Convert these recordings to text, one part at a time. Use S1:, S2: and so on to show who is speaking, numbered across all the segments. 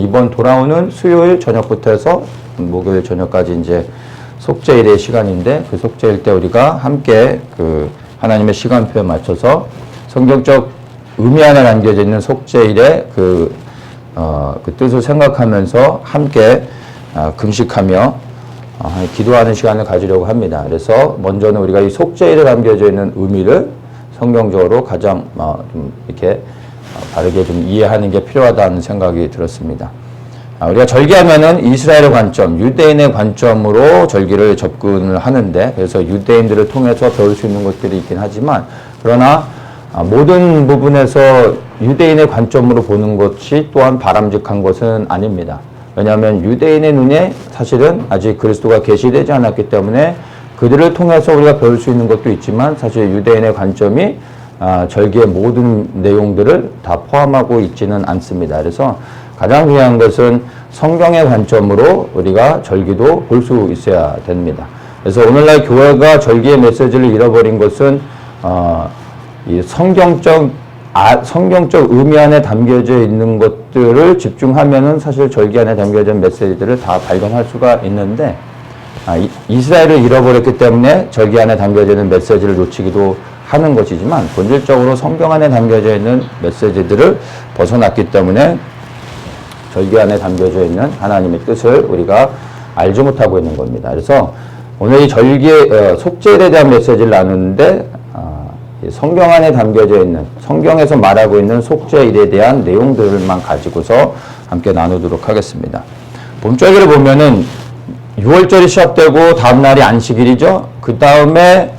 S1: 이번 돌아오는 수요일 저녁부터 해서 목요일 저녁까지 이제 속죄일의 시간인데, 그 속죄일 때 우리가 함께 그 하나님의 시간표에 맞춰서 성경적 의미 안에 담겨져 있는 속죄일의 그 뜻을 생각하면서 함께 금식하며 기도하는 시간을 가지려고 합니다. 그래서 먼저는 우리가 이 속죄일에 담겨져 있는 의미를 성경적으로 가장 좀 이렇게 바르게 좀 이해하는 게 필요하다는 생각이 들었습니다. 우리가 절기하면은 이스라엘의 관점, 유대인의 관점으로 절기를 접근을 하는데, 그래서 유대인들을 통해서 배울 수 있는 것들이 있긴 하지만, 그러나 모든 부분에서 유대인의 관점으로 보는 것이 또한 바람직한 것은 아닙니다. 왜냐하면 유대인의 눈에 사실은 아직 그리스도가 계시되지 않았기 때문에 그들을 통해서 우리가 배울 수 있는 것도 있지만, 사실 유대인의 관점이 절기의 모든 내용들을 다 포함하고 있지는 않습니다. 그래서 가장 중요한 것은 성경의 관점으로 우리가 절기도 볼 수 있어야 됩니다. 그래서 오늘날 교회가 절기의 메시지를 잃어버린 것은 이 성경적 의미 안에 담겨져 있는 것들을 집중하면은 사실 절기 안에 담겨져 있는 메시지들을 다 발견할 수가 있는데, 이스라엘을 잃어버렸기 때문에 절기 안에 담겨져 있는 메시지를 놓치기도 하는 것이지만, 본질적으로 성경 안에 담겨져 있는 메시지들을 벗어났기 때문에 절기 안에 담겨져 있는 하나님의 뜻을 우리가 알지 못하고 있는 겁니다. 그래서 오늘 이 절기의 속죄일에 대한 메시지를 나누는데, 성경 안에 담겨져 있는, 성경에서 말하고 있는 속죄일에 대한 내용들만 가지고서 함께 나누도록 하겠습니다. 봄절기를 보면은 6월절이 시작되고 다음 날이 안식일이죠. 그 다음에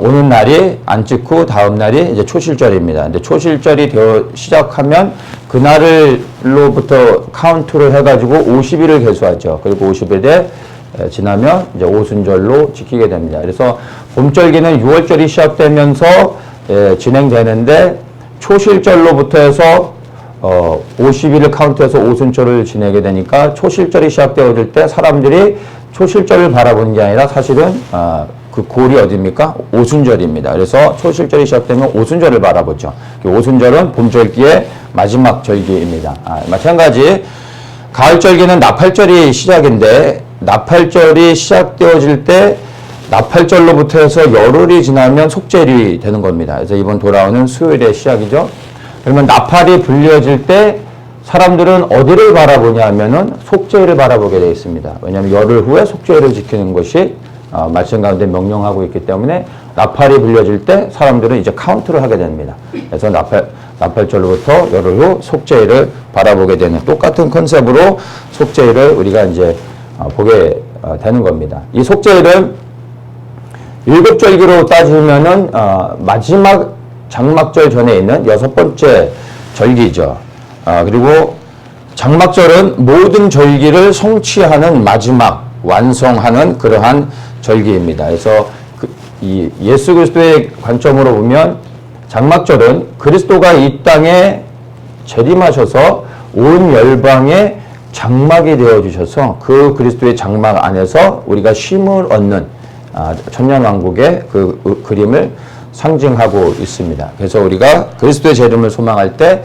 S1: 오는 날이 안식 후 다음 날이 이제 초실절입니다. 근데 초실절이 시작하면 그날로부터 카운트를 해가지고 50일을 계수하죠. 그리고 50일에 지나면 이제 오순절로 지키게 됩니다. 그래서 봄절기는 6월절이 시작되면서 진행되는데, 초실절로부터 해서 50일을 카운트해서 오순절을 지내게 되니까, 초실절이 시작되어질 때 사람들이 초실절을 바라보는 게 아니라 사실은 그 골이 어디입니까? 오순절입니다. 그래서 초실절이 시작되면 오순절을 바라보죠. 오순절은 봄절기의 마지막 절기입니다. 마찬가지 가을절기는 나팔절이 시작인데, 나팔절이 시작되어질 때 나팔절로부터 해서 열흘이 지나면 속죄일이 되는 겁니다. 그래서 이번 돌아오는 수요일의 시작이죠. 그러면 나팔이 불려질 때 사람들은 어디를 바라보냐 하면은 속죄일을 바라보게 되어 있습니다. 왜냐하면 열흘 후에 속죄일을 지키는 것이 말씀 가운데 명령하고 있기 때문에 나팔이 불려질 때 사람들은 이제 카운트를 하게 됩니다. 그래서 나팔절로부터 열흘 후 속죄일을 바라보게 되는 똑같은 컨셉으로 속죄일을 우리가 이제 보게 되는 겁니다. 이 속죄일은 7절기로 따지면은 마지막 장막절 전에 있는 6번째 절기죠. 그리고 장막절은 모든 절기를 성취하는 마지막, 완성하는 그러한 절기입니다. 그래서 이 예수 그리스도의 관점으로 보면 장막절은 그리스도가 이 땅에 재림하셔서 온 열방의 장막이 되어주셔서 그 그리스도의 장막 안에서 우리가 쉼을 얻는 천년왕국의 그 그림을 상징하고 있습니다. 그래서 우리가 그리스도의 재림을 소망할 때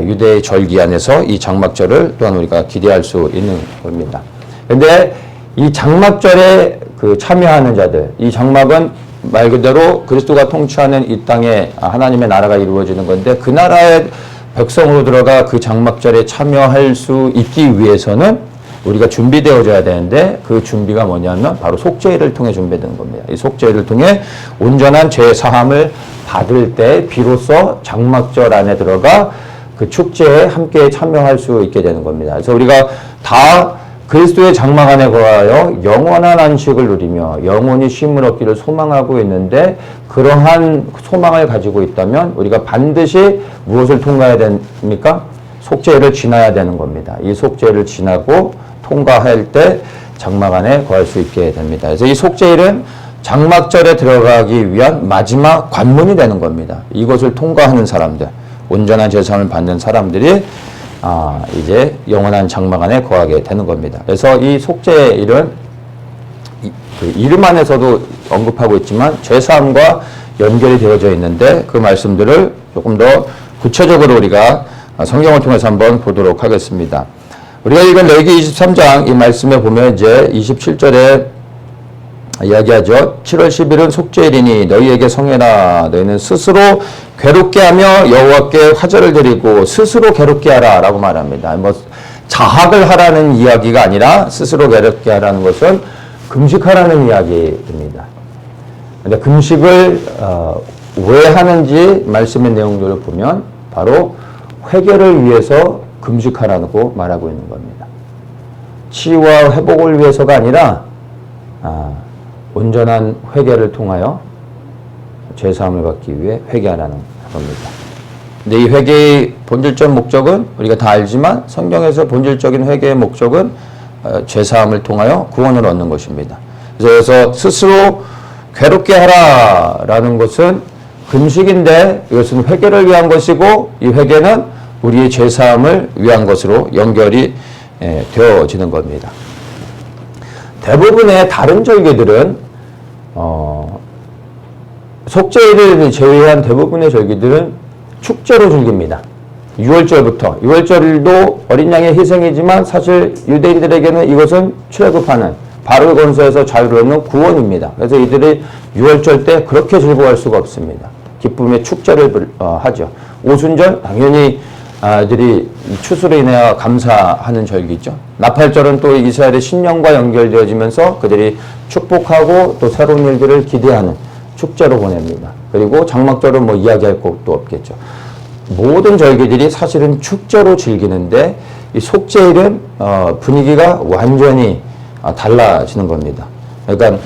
S1: 유대의 절기 안에서 이 장막절을 또한 우리가 기대할 수 있는 겁니다. 그런데 이 장막절에 참여하는 자들, 이 장막은 말 그대로 그리스도가 통치하는 이 땅에 하나님의 나라가 이루어지는 건데, 그 나라의 백성으로 들어가 그 장막절에 참여할 수 있기 위해서는 우리가 준비되어져야 되는데, 그 준비가 뭐냐면 바로 속죄일을 통해 준비되는 겁니다. 이 속죄일을 통해 온전한 죄 사함을 받을 때 비로소 장막절 안에 들어가 그 축제에 함께 참여할 수 있게 되는 겁니다. 그래서 우리가 다 그리스도의 장막 안에 거하여 영원한 안식을 누리며 영원히 쉼을 얻기를 소망하고 있는데, 그러한 소망을 가지고 있다면 우리가 반드시 무엇을 통과해야 됩니까? 속죄를 지나야 되는 겁니다. 이 속죄를 지나고 통과할 때 장막 안에 거할 수 있게 됩니다. 그래서 이 속죄일은 장막절에 들어가기 위한 마지막 관문이 되는 겁니다. 이것을 통과하는 사람들, 온전한 제사함을 받는 사람들이 이제 영원한 장막 안에 거하게 되는 겁니다. 그래서 이 속죄일은 그 이름 안에서도 언급하고 있지만 제사함과 연결이 되어져 있는데, 그 말씀들을 조금 더 구체적으로 우리가 성경을 통해서 한번 보도록 하겠습니다. 우리가 읽은 레위기 23장 이 말씀에 보면 이제 27절에 이야기하죠. 7월 10일은 속죄일이니 너희에게 성해라. 너희는 스스로 괴롭게 하며 여호와께 화제를 드리고 스스로 괴롭게 하라 라고 말합니다. 뭐 자학을 하라는 이야기가 아니라 스스로 괴롭게 하라는 것은 금식하라는 이야기입니다. 근데 금식을 왜 하는지 말씀의 내용들을 보면 바로 회개를 위해서 금식하라고 말하고 있는 겁니다. 치유와 회복을 위해서가 아니라 온전한 회개를 통하여 죄사함을 받기 위해 회개하라는 겁니다. 근데 이 회개의 본질적 목적은 우리가 다 알지만 성경에서 본질적인 회개의 목적은 죄사함을 통하여 구원을 얻는 것입니다. 그래서 스스로 괴롭게 하라라는 것은 금식인데 이것은 회개를 위한 것이고 이 회개는 우리의 죄사함을 위한 것으로 연결이 되어지는 겁니다. 대부분의 다른 절기들은 속죄일을 제외한 대부분의 절기들은 축제로 즐깁니다. 6월절도 어린 양의 희생이지만 사실 유대인들에게는 이것은 출애굽하는 바를 건서에서 자유를 얻는 구원입니다. 그래서 이들이 6월절 때 그렇게 즐거워할 수가 없습니다. 기쁨의 축제를 하죠. 오순절 당연히 이들이 추수로 인하여 감사하는 절기죠. 나팔절은 또 이스라엘의 신년과 연결되어지면서 그들이 축복하고 또 새로운 일들을 기대하는 축제로 보냅니다. 그리고 장막절은 뭐 이야기할 것도 없겠죠. 모든 절기들이 사실은 축제로 즐기는데 이 속죄일은 분위기가 완전히 달라지는 겁니다. 그러니까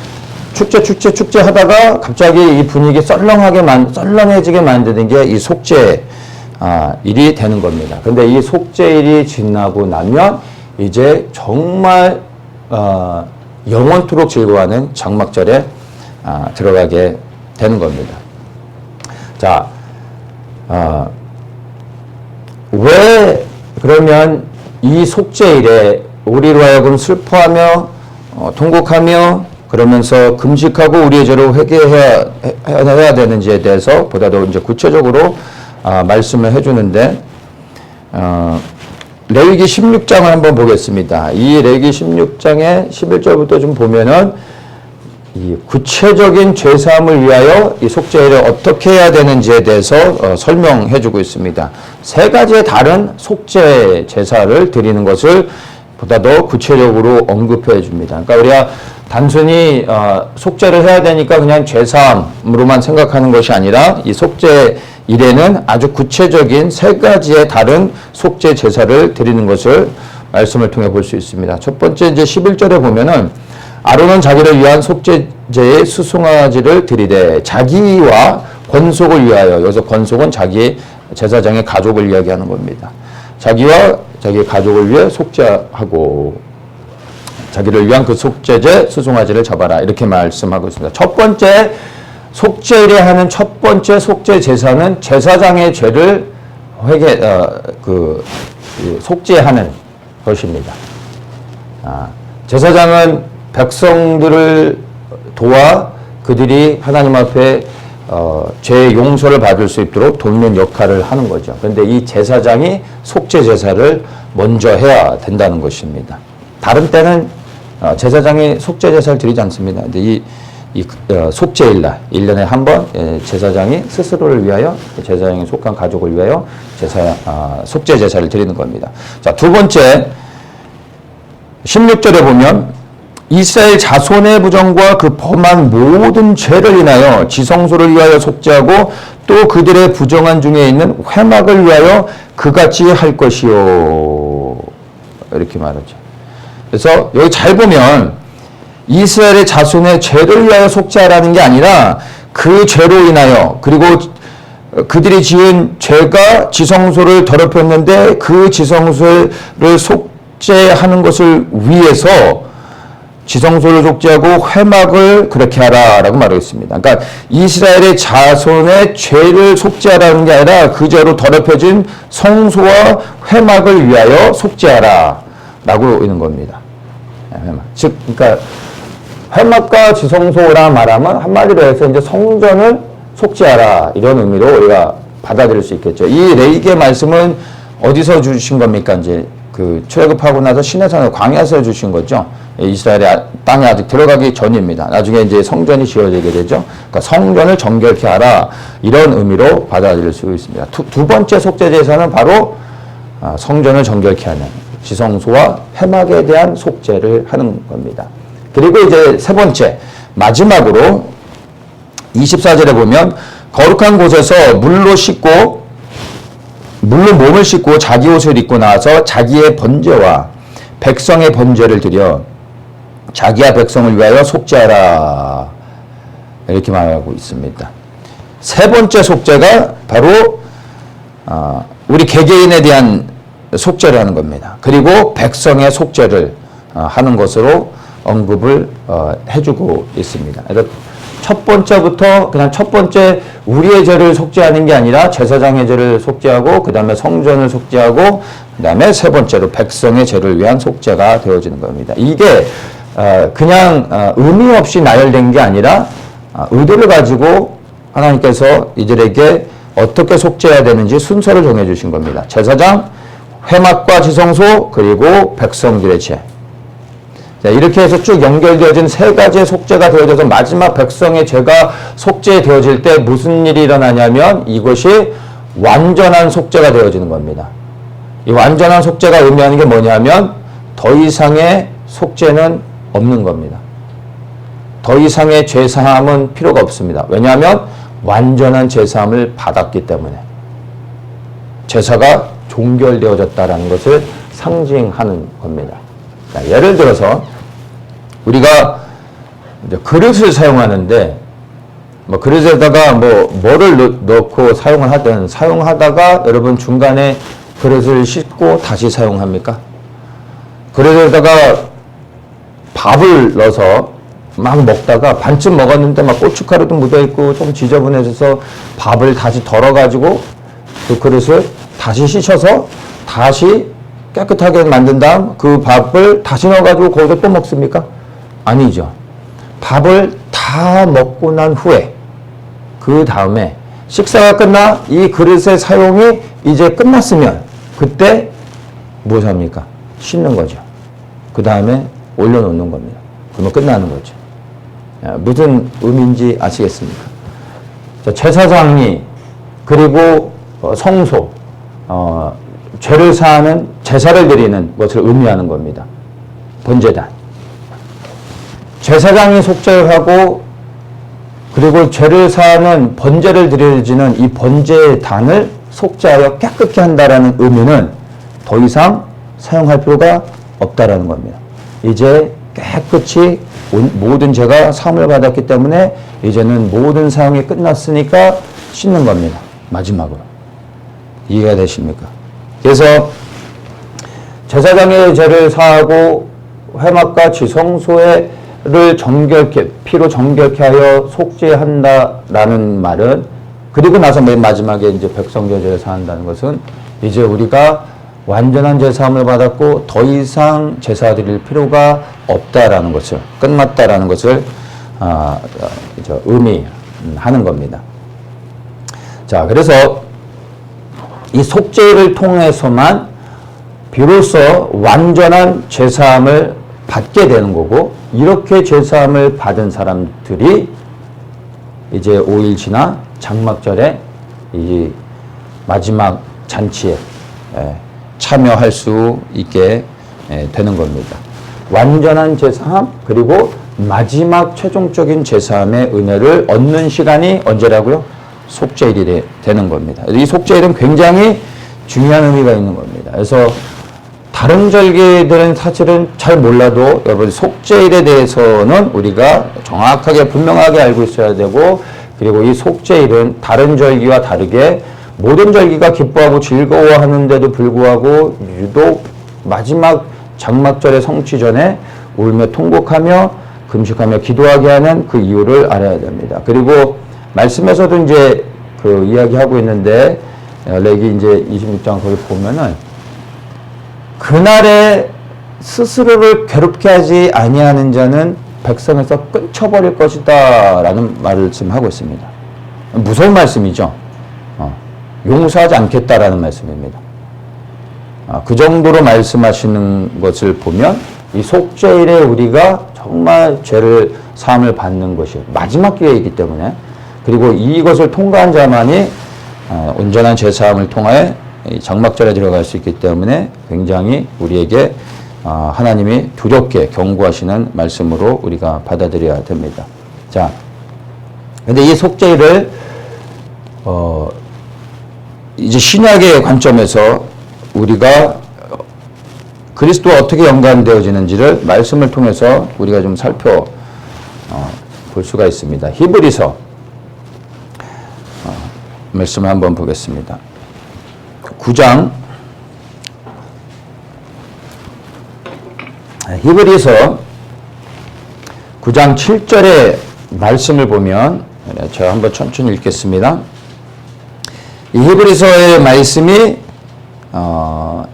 S1: 축제 하다가 갑자기 이 분위기 썰렁해지게 만드는 게 이 속죄 일이 되는 겁니다. 근데 이 속죄일이 지나고 나면 이제 정말 영원토록 즐거워하는 장막절에 들어가게 되는 겁니다. 자, 왜 그러면 이 속죄일에 우리로 하여금 슬퍼하며 통곡하며 그러면서 금식하고 우리의 죄를 회개해야 되는지에 대해서 보다 더 이제 구체적으로 말씀을 해주는데 레위기 16장을 한번 보겠습니다. 이 레위기 16장의 11절부터 좀 보면은 이 구체적인 죄사함을 위하여 이 속죄일을 어떻게 해야 되는지에 대해서 설명해주고 있습니다. 세 가지의 다른 속죄 제사를 드리는 것을 보다 더 구체적으로 언급해 줍니다. 그러니까 우리가 단순히 속죄를 해야 되니까 그냥 죄사함으로만 생각하는 것이 아니라 이 속죄일에는 아주 구체적인 세 가지의 다른 속죄 제사를 드리는 것을 말씀을 통해 볼 수 있습니다. 첫 번째 이제 11절에 보면은 아론은 자기를 위한 속죄제의 수송아지를 드리되 자기와 권속을 위하여, 여기서 권속은 자기 제사장의 가족을 이야기하는 겁니다. 자기와 자기 가족을 위해 속죄하고 자기를 위한 그 속죄제 수송아지를 잡아라 이렇게 말씀하고 있습니다. 첫 번째 속죄일에 하는 첫 번째 속죄 제사는 제사장의 죄를 속죄하는 것입니다. 제사장은 백성들을 도와 그들이 하나님 앞에 죄의 용서를 받을 수 있도록 돕는 역할을 하는 거죠. 그런데 이 제사장이 속죄 제사를 먼저 해야 된다는 것입니다. 다른 때는 제사장이 속죄 제사를 드리지 않습니다. 근데 이 속죄일날 1년에 한 번 제사장이 스스로를 위하여 제사장에 속한 가족을 위하여 속죄 제사를 드리는 겁니다. 자, 두 번째 16절에 보면 이스라엘 자손의 부정과 그 범한 모든 죄를 인하여 지성소를 위하여 속죄하고 또 그들의 부정한 중에 있는 회막을 위하여 그같이 할 것이요 이렇게 말하죠. 그래서 여기 잘 보면 이스라엘의 자손의 죄를 위하여 속죄하라는 게 아니라 그 죄로 인하여 그리고 그들이 지은 죄가 지성소를 더럽혔는데 그 지성소를 속죄하는 것을 위해서 지성소를 속죄하고 회막을 그렇게 하라라고 말하고 있습니다. 그러니까 이스라엘의 자손의 죄를 속죄하라는 게 아니라 그 죄로 더럽혀진 성소와 회막을 위하여 속죄하라라고 있는 겁니다. 즉, 그러니까 회막과 지성소라 말하면 한마디로 해서 이제 성전을 속죄하라 이런 의미로 우리가 받아들일 수 있겠죠. 이 레위기의 말씀은 어디서 주신 겁니까? 이제 그 출애굽하고 나서 시내산을 광야에서 주신 거죠. 이스라엘의 땅에 아직 들어가기 전입니다. 나중에 이제 성전이 지어지게 되죠. 그러니까 성전을 정결케 하라 이런 의미로 받아들일 수 있습니다. 두 번째 속죄 제사는 바로 성전을 정결케 하는 지성소와 회막에 대한 속죄를 하는 겁니다. 그리고 이제 세 번째 마지막으로 24절에 보면 거룩한 곳에서 물로 몸을 씻고 자기 옷을 입고 나와서 자기의 번제와 백성의 번제를 드려 자기와 백성을 위하여 속죄하라 이렇게 말하고 있습니다. 세 번째 속죄가 바로 우리 개개인에 대한 속죄를 하는 겁니다. 그리고 백성의 속죄를 하는 것으로 언급을 해주고 있습니다. 그래서 첫 번째부터 그냥 첫 번째 우리의 죄를 속죄하는 게 아니라 제사장의 죄를 속죄하고 그 다음에 성전을 속죄하고 그 다음에 세 번째로 백성의 죄를 위한 속죄가 되어지는 겁니다. 이게 그냥 의미 없이 나열된 게 아니라 의도를 가지고 하나님께서 이들에게 어떻게 속죄해야 되는지 순서를 정해주신 겁니다. 제사장, 회막과 지성소, 그리고 백성들의 죄. 자, 이렇게 해서 쭉 연결되어진 세 가지의 속죄가 되어져서 마지막 백성의 죄가 속죄되어질 때 무슨 일이 일어나냐면 이것이 완전한 속죄가 되어지는 겁니다. 이 완전한 속죄가 의미하는 게 뭐냐면 더 이상의 속죄는 없는 겁니다. 더 이상의 죄사함은 필요가 없습니다. 왜냐하면 완전한 죄사함을 받았기 때문에 제사가 종결되어졌다는 것을 상징하는 겁니다. 자, 예를 들어서 우리가 이제 그릇을 사용하는데 뭐 그릇에다가 뭐를 넣고 사용을 하든 사용하다가 여러분 중간에 그릇을 씻고 다시 사용합니까? 그릇에다가 밥을 넣어서 막 먹다가 반쯤 먹었는데 막 고춧가루도 묻어있고 좀 지저분해져서 밥을 다시 덜어가지고 그 그릇을 다시 씻어서 다시 깨끗하게 만든 다음 그 밥을 다시 넣어가지고 거기서 또 먹습니까? 아니죠. 밥을 다 먹고 난 후에 그 다음에 식사가 끝나 이 그릇의 사용이 이제 끝났으면 그때 무엇을 합니까? 씻는 거죠. 그 다음에 올려놓는 겁니다. 그러면 끝나는 거죠. 무슨 의미인지 아시겠습니까? 제사장이 그리고 성소 죄를 사하는 제사를 드리는 것을 의미하는 겁니다. 번제단. 제사장이 속죄를 하고 그리고 죄를 사하는 번제를 드려지는 이 번제단을 속죄하여 깨끗게 한다라는 의미는 더 이상 사용할 필요가 없다라는 겁니다. 이제 깨끗이 모든 죄가 사함을 받았기 때문에 이제는 모든 사용이 끝났으니까 씻는 겁니다. 마지막으로. 이해가 되십니까? 그래서 제사장의 죄를 사하고 회막과 지성소를 정결케 피로 정결케 하여 속죄한다라는 말은 그리고 나서 맨 마지막에 이제 백성의 죄를 사한다는 것은 이제 우리가 완전한 제사함을 받았고 더 이상 제사 드릴 필요가 없다라는 것을 끝났다라는 것을 의미하는 겁니다. 자, 그래서 이 속죄를 통해서만 비로소 완전한 죄사함을 받게 되는 거고 이렇게 죄사함을 받은 사람들이 이제 5일 지나 장막절에 이 마지막 잔치에 참여할 수 있게 되는 겁니다. 완전한 제사함 그리고 마지막 최종적인 제사함의 은혜를 얻는 시간이 언제라고요? 속죄일이 되는 겁니다. 이 속죄일은 굉장히 중요한 의미가 있는 겁니다. 그래서 다른 절기들은 사실은 잘 몰라도 여러분 속죄일에 대해서는 우리가 정확하게 분명하게 알고 있어야 되고 그리고 이 속죄일은 다른 절기와 다르게 모든 절기가 기뻐하고 즐거워하는데도 불구하고 유독 마지막 장막절의 성취 전에 울며 통곡하며 금식하며 기도하게 하는 그 이유를 알아야 됩니다. 그리고 말씀에서도 이제 그 이야기하고 있는데 레기 이제 26장 거기 보면은 그날에 스스로를 괴롭게 하지 아니하는 자는 백성에서 끊쳐버릴 것이다 라는 말씀하고 있습니다. 무서운 말씀이죠. 용서하지 않겠다라는 말씀입니다. 그 정도로 말씀하시는 것을 보면 이 속죄일에 우리가 정말 죄를 사함을 받는 것이 마지막 기회이기 때문에, 그리고 이것을 통과한 자만이 온전한 죄 사함을 통하여 장막절에 들어갈 수 있기 때문에 굉장히 우리에게 하나님이 두렵게 경고하시는 말씀으로 우리가 받아들여야 됩니다. 자, 근데 이 속죄일을 이제 신약의 관점에서 우리가 그리스도와 어떻게 연관되어지는지를 말씀을 통해서 우리가 좀 살펴볼 수가 있습니다. 히브리서 말씀을 한번 보겠습니다. 9장, 히브리서 9장 7절의 말씀을 보면, 제가 한번 천천히 읽겠습니다. 이 히브리서의 말씀이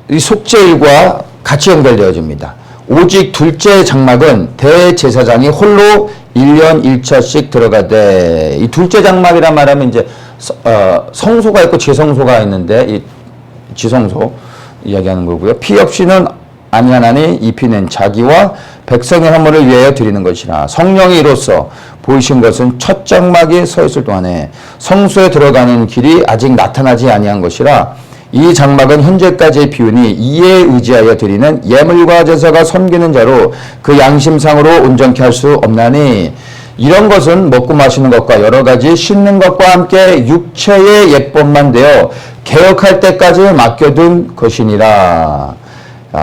S1: 이 속죄일과 같이 연결되어집니다. 오직 둘째 장막은 대제사장이 홀로 1년 1차씩 들어가되, 이 둘째 장막이란 말하면 이제 성소가 있고 지성소가 있는데, 이 지성소 이야기하는 거고요. 피 없이는 아니하나니 이 피는 자기와 백성의 허물을 위하여 드리는 것이라. 성령이 이로써 보이신 것은 첫 장막이 서 있을 동안에 성소에 들어가는 길이 아직 나타나지 아니한 것이라. 이 장막은 현재까지의 비유니 이에 의지하여 드리는 예물과 제사가 섬기는 자로 그 양심상으로 온전케 할 수 없나니, 이런 것은 먹고 마시는 것과 여러 가지 씻는 것과 함께 육체의 예법만 되어 개혁할 때까지 맡겨둔 것이니라.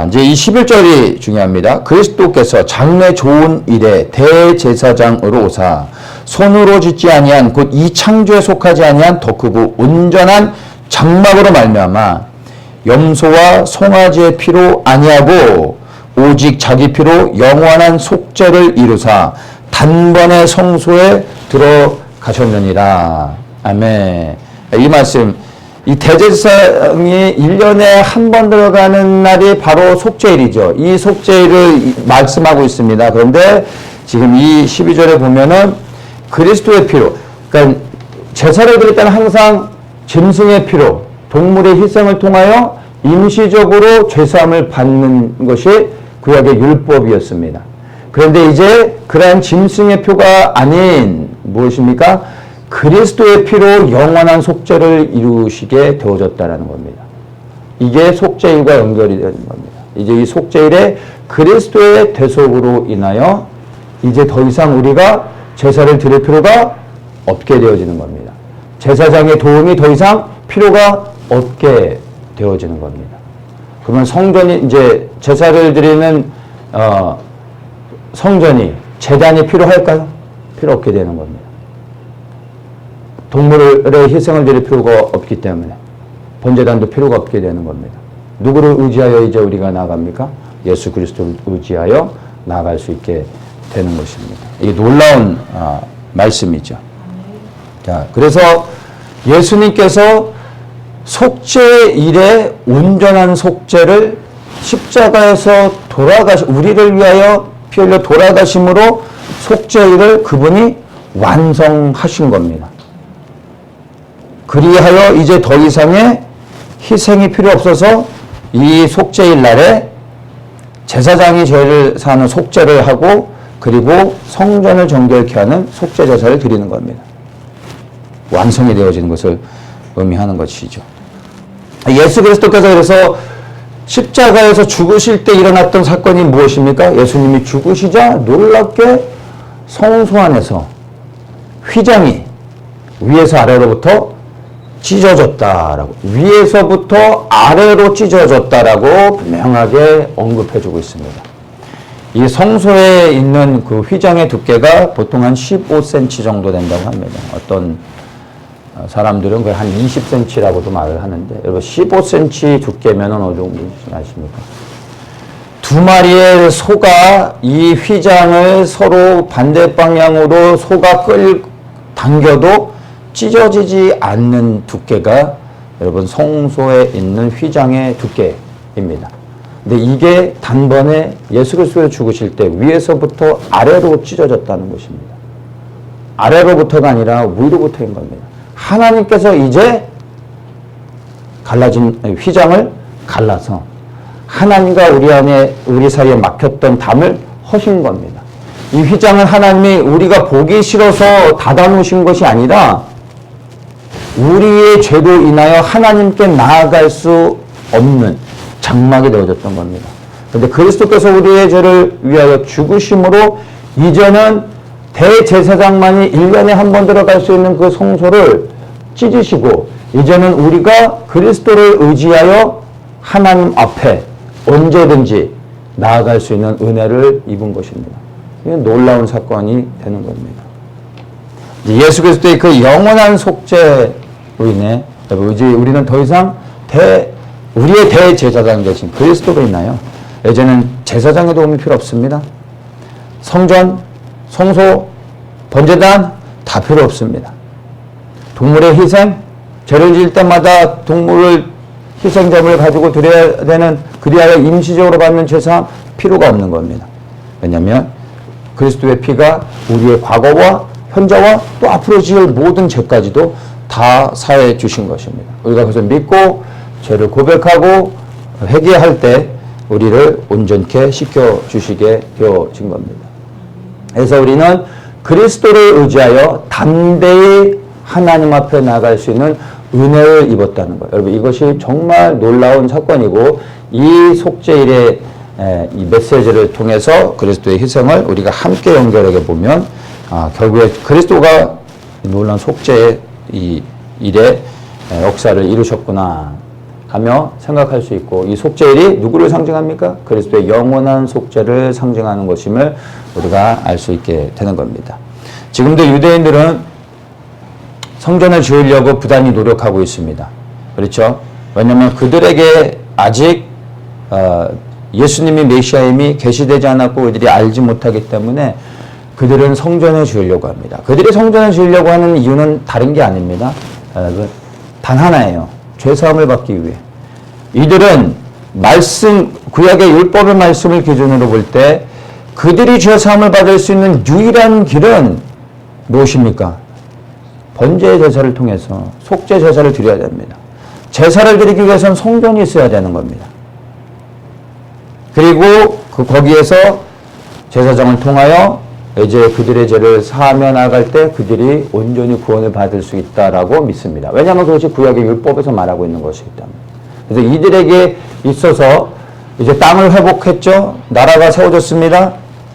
S1: 이제 이 11절이 중요합니다. 그리스도께서 장래 좋은 일에 대제사장으로 오사 손으로 짓지 아니한 곧 이 창조에 속하지 아니한 더 크고 온전한 장막으로 말미암아 염소와 송아지의 피로 아니하고 오직 자기 피로 영원한 속죄를 이루사 단번에 성소에 들어가셨느니라. 아멘. 이 말씀, 이 대제사장이 1년에 한 번 들어가는 날이 바로 속죄일이죠. 이 속죄일을 말씀하고 있습니다. 그런데 지금 이 12절에 보면은 그리스도의 피로, 그러니까 제사를 드릴 때는 항상 짐승의 피로, 동물의 희생을 통하여 임시적으로 죄사함을 받는 것이 구약의 율법이었습니다. 그런데 이제 그러한 짐승의 표가 아닌 무엇입니까? 그리스도의 피로 영원한 속죄를 이루시게 되어졌다는 겁니다. 이게 속죄일과 연결이 되는 겁니다. 이제 이 속죄일에 그리스도의 대속으로 인하여 이제 더 이상 우리가 제사를 드릴 필요가 없게 되어지는 겁니다. 제사장의 도움이 더 이상 필요가 없게 되어지는 겁니다. 그러면 성전이 이제 제사를 드리는 성전이, 제단이 필요할까요? 필요 없게 되는 겁니다. 동물의 희생을 드릴 필요가 없기 때문에 번제단도 필요가 없게 되는 겁니다. 누구를 의지하여 이제 우리가 나아갑니까? 예수 그리스도를 의지하여 나아갈 수 있게 되는 것입니다. 이게 놀라운 말씀이죠. 자, 그래서 예수님께서 속죄일에 온전한 속죄를 십자가에서 우리를 위하여 피 흘려 돌아가심으로 속죄일을 그분이 완성하신 겁니다. 그리하여 이제 더 이상의 희생이 필요 없어서 이 속죄일 날에 제사장이 죄를 사하는 속죄를 하고 그리고 성전을 정결케 하는 속죄 제사를 드리는 겁니다. 완성이 되어지는 것을 의미하는 것이죠. 예수 그리스도께서 그래서 십자가에서 죽으실 때 일어났던 사건이 무엇입니까? 예수님이 죽으시자 놀랍게 성소 안에서 휘장이 위에서 아래로부터 찢어졌다라고, 위에서부터 아래로 찢어졌다라고 분명하게 언급해주고 있습니다. 이 성소에 있는 그 휘장의 두께가 보통 한 15cm 정도 된다고 합니다. 어떤 사람들은 거의 한 20cm라고도 말을 하는데, 여러분 15cm 두께면 어느 정도인지 아십니까? 두 마리의 소가 이 휘장을 서로 반대 방향으로 소가 당겨도 찢어지지 않는 두께가 여러분 성소에 있는 휘장의 두께입니다. 근데 이게 단번에 예수 그리스도가 죽으실 때 위에서부터 아래로 찢어졌다는 것입니다. 아래로부터가 아니라 위로부터인 겁니다. 하나님께서 이제 갈라진 휘장을 갈라서 하나님과 우리 사이에 막혔던 담을 허신 겁니다. 이 휘장은 하나님이 우리가 보기 싫어서 닫아놓으신 것이 아니라 우리의 죄로 인하여 하나님께 나아갈 수 없는 장막이 되어졌던 겁니다. 그런데 그리스도께서 우리의 죄를 위하여 죽으심으로 이제는 대제사장만이 1년에 한 번 들어갈 수 있는 그 성소를 찢으시고 이제는 우리가 그리스도를 의지하여 하나님 앞에 언제든지 나아갈 수 있는 은혜를 입은 것입니다. 이건 놀라운 사건이 되는 겁니다. 예수 그리스도의 그 영원한 속죄로 인해 이제 우리는 더 이상 우리의 대제사장 되신 그리스도로 인하여 이제는 제사장의 도움이 필요 없습니다. 성전, 성소, 번제단 다 필요 없습니다. 동물의 희생, 죄를 지을 때마다 동물을 희생제물을 가지고 드려야 되는 그리하여 임시적으로 받는 제사 필요가 없는 겁니다. 왜냐하면 그리스도의 피가 우리의 과거와 현재와 또 앞으로 지을 모든 죄까지도 다 사해 주신 것입니다. 우리가 그것을 믿고 죄를 고백하고 회개할 때 우리를 온전케 시켜주시게 되어진 겁니다. 그래서 우리는 그리스도를 의지하여 담대히 하나님 앞에 나갈 수 있는 은혜를 입었다는 거예요. 여러분 이것이 정말 놀라운 사건이고 이 속죄일의 이 메시지를 통해서 그리스도의 희생을 우리가 함께 연결하게 보면 결국에 그리스도가 놀라운 속죄의 이 일의 역사를 이루셨구나 하며 생각할 수 있고 이 속죄일이 누구를 상징합니까? 그리스도의 영원한 속죄를 상징하는 것임을 우리가 알 수 있게 되는 겁니다. 지금도 유대인들은 성전을 지으려고 부단히 노력하고 있습니다. 그렇죠? 왜냐하면 그들에게 아직 예수님이 메시아임이 계시되지 않았고 그들이 알지 못하기 때문에 그들은 성전을 지으려고 합니다. 그들이 성전을 지으려고 하는 이유는 다른 게 아닙니다. 여러분 단 하나예요. 죄사함을 받기 위해. 이들은 구약의 율법의 말씀을 기준으로 볼 때 그들이 죄사함을 받을 수 있는 유일한 길은 무엇입니까? 번제 제사를 통해서 속죄 제사를 드려야 됩니다. 제사를 드리기 위해서는 성전이 있어야 되는 겁니다. 그리고 거기에서 제사장을 통하여 이제 그들의 죄를 사하며 나아갈 때 그들이 온전히 구원을 받을 수 있다라고 믿습니다. 왜냐하면 그것이 구약의 율법에서 말하고 있는 것이기 때문에. 그래서 이들에게 있어서 이제 땅을 회복했죠. 나라가 세워졌습니다.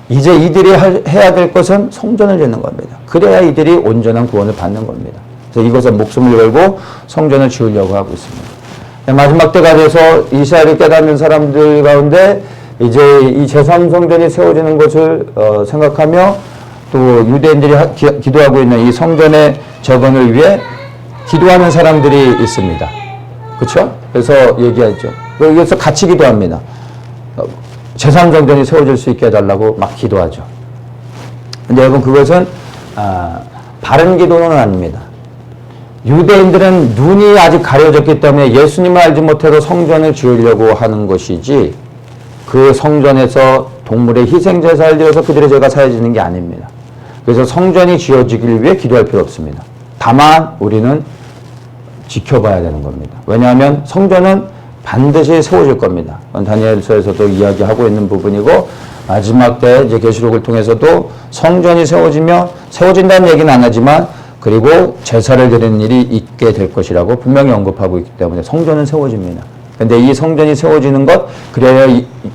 S1: 이제 이들이 해야 될 것은 성전을 짓는 겁니다. 그래야 이들이 온전한 구원을 받는 겁니다. 그래서 이것에 목숨을 걸고 성전을 지으려고 하고 있습니다. 마지막 때가 돼서 이스라엘을 깨닫는 사람들 가운데 이제 이 제3성전이 세워지는 것을 생각하며 또 유대인들이 기도하고 있는 이 성전의 재건을 위해 기도하는 사람들이 있습니다. 그렇죠? 그래서 얘기하죠. 여기서 같이 기도합니다. 제3성전이 세워질 수 있게 해달라고 막 기도하죠. 근데 여러분 그것은 바른 기도는 아닙니다. 유대인들은 눈이 아직 가려졌기 때문에 예수님을 알지 못해서 성전을 지으려고 하는 것이지 그 성전에서 동물의 희생제사를 드려서 그들의 죄가 사해지는 게 아닙니다. 그래서 성전이 지어지기 위해 기도할 필요 없습니다. 다만 우리는 지켜봐야 되는 겁니다. 왜냐하면 성전은 반드시 세워질 겁니다. 다니엘서에서도 이야기하고 있는 부분이고 마지막 때 이제 계시록을 통해서도 성전이 세워진다는 얘기는 안 하지만 그리고 제사를 드리는 일이 있게 될 것이라고 분명히 언급하고 있기 때문에 성전은 세워집니다. 그런데 이 성전이 세워지는 것, 그래야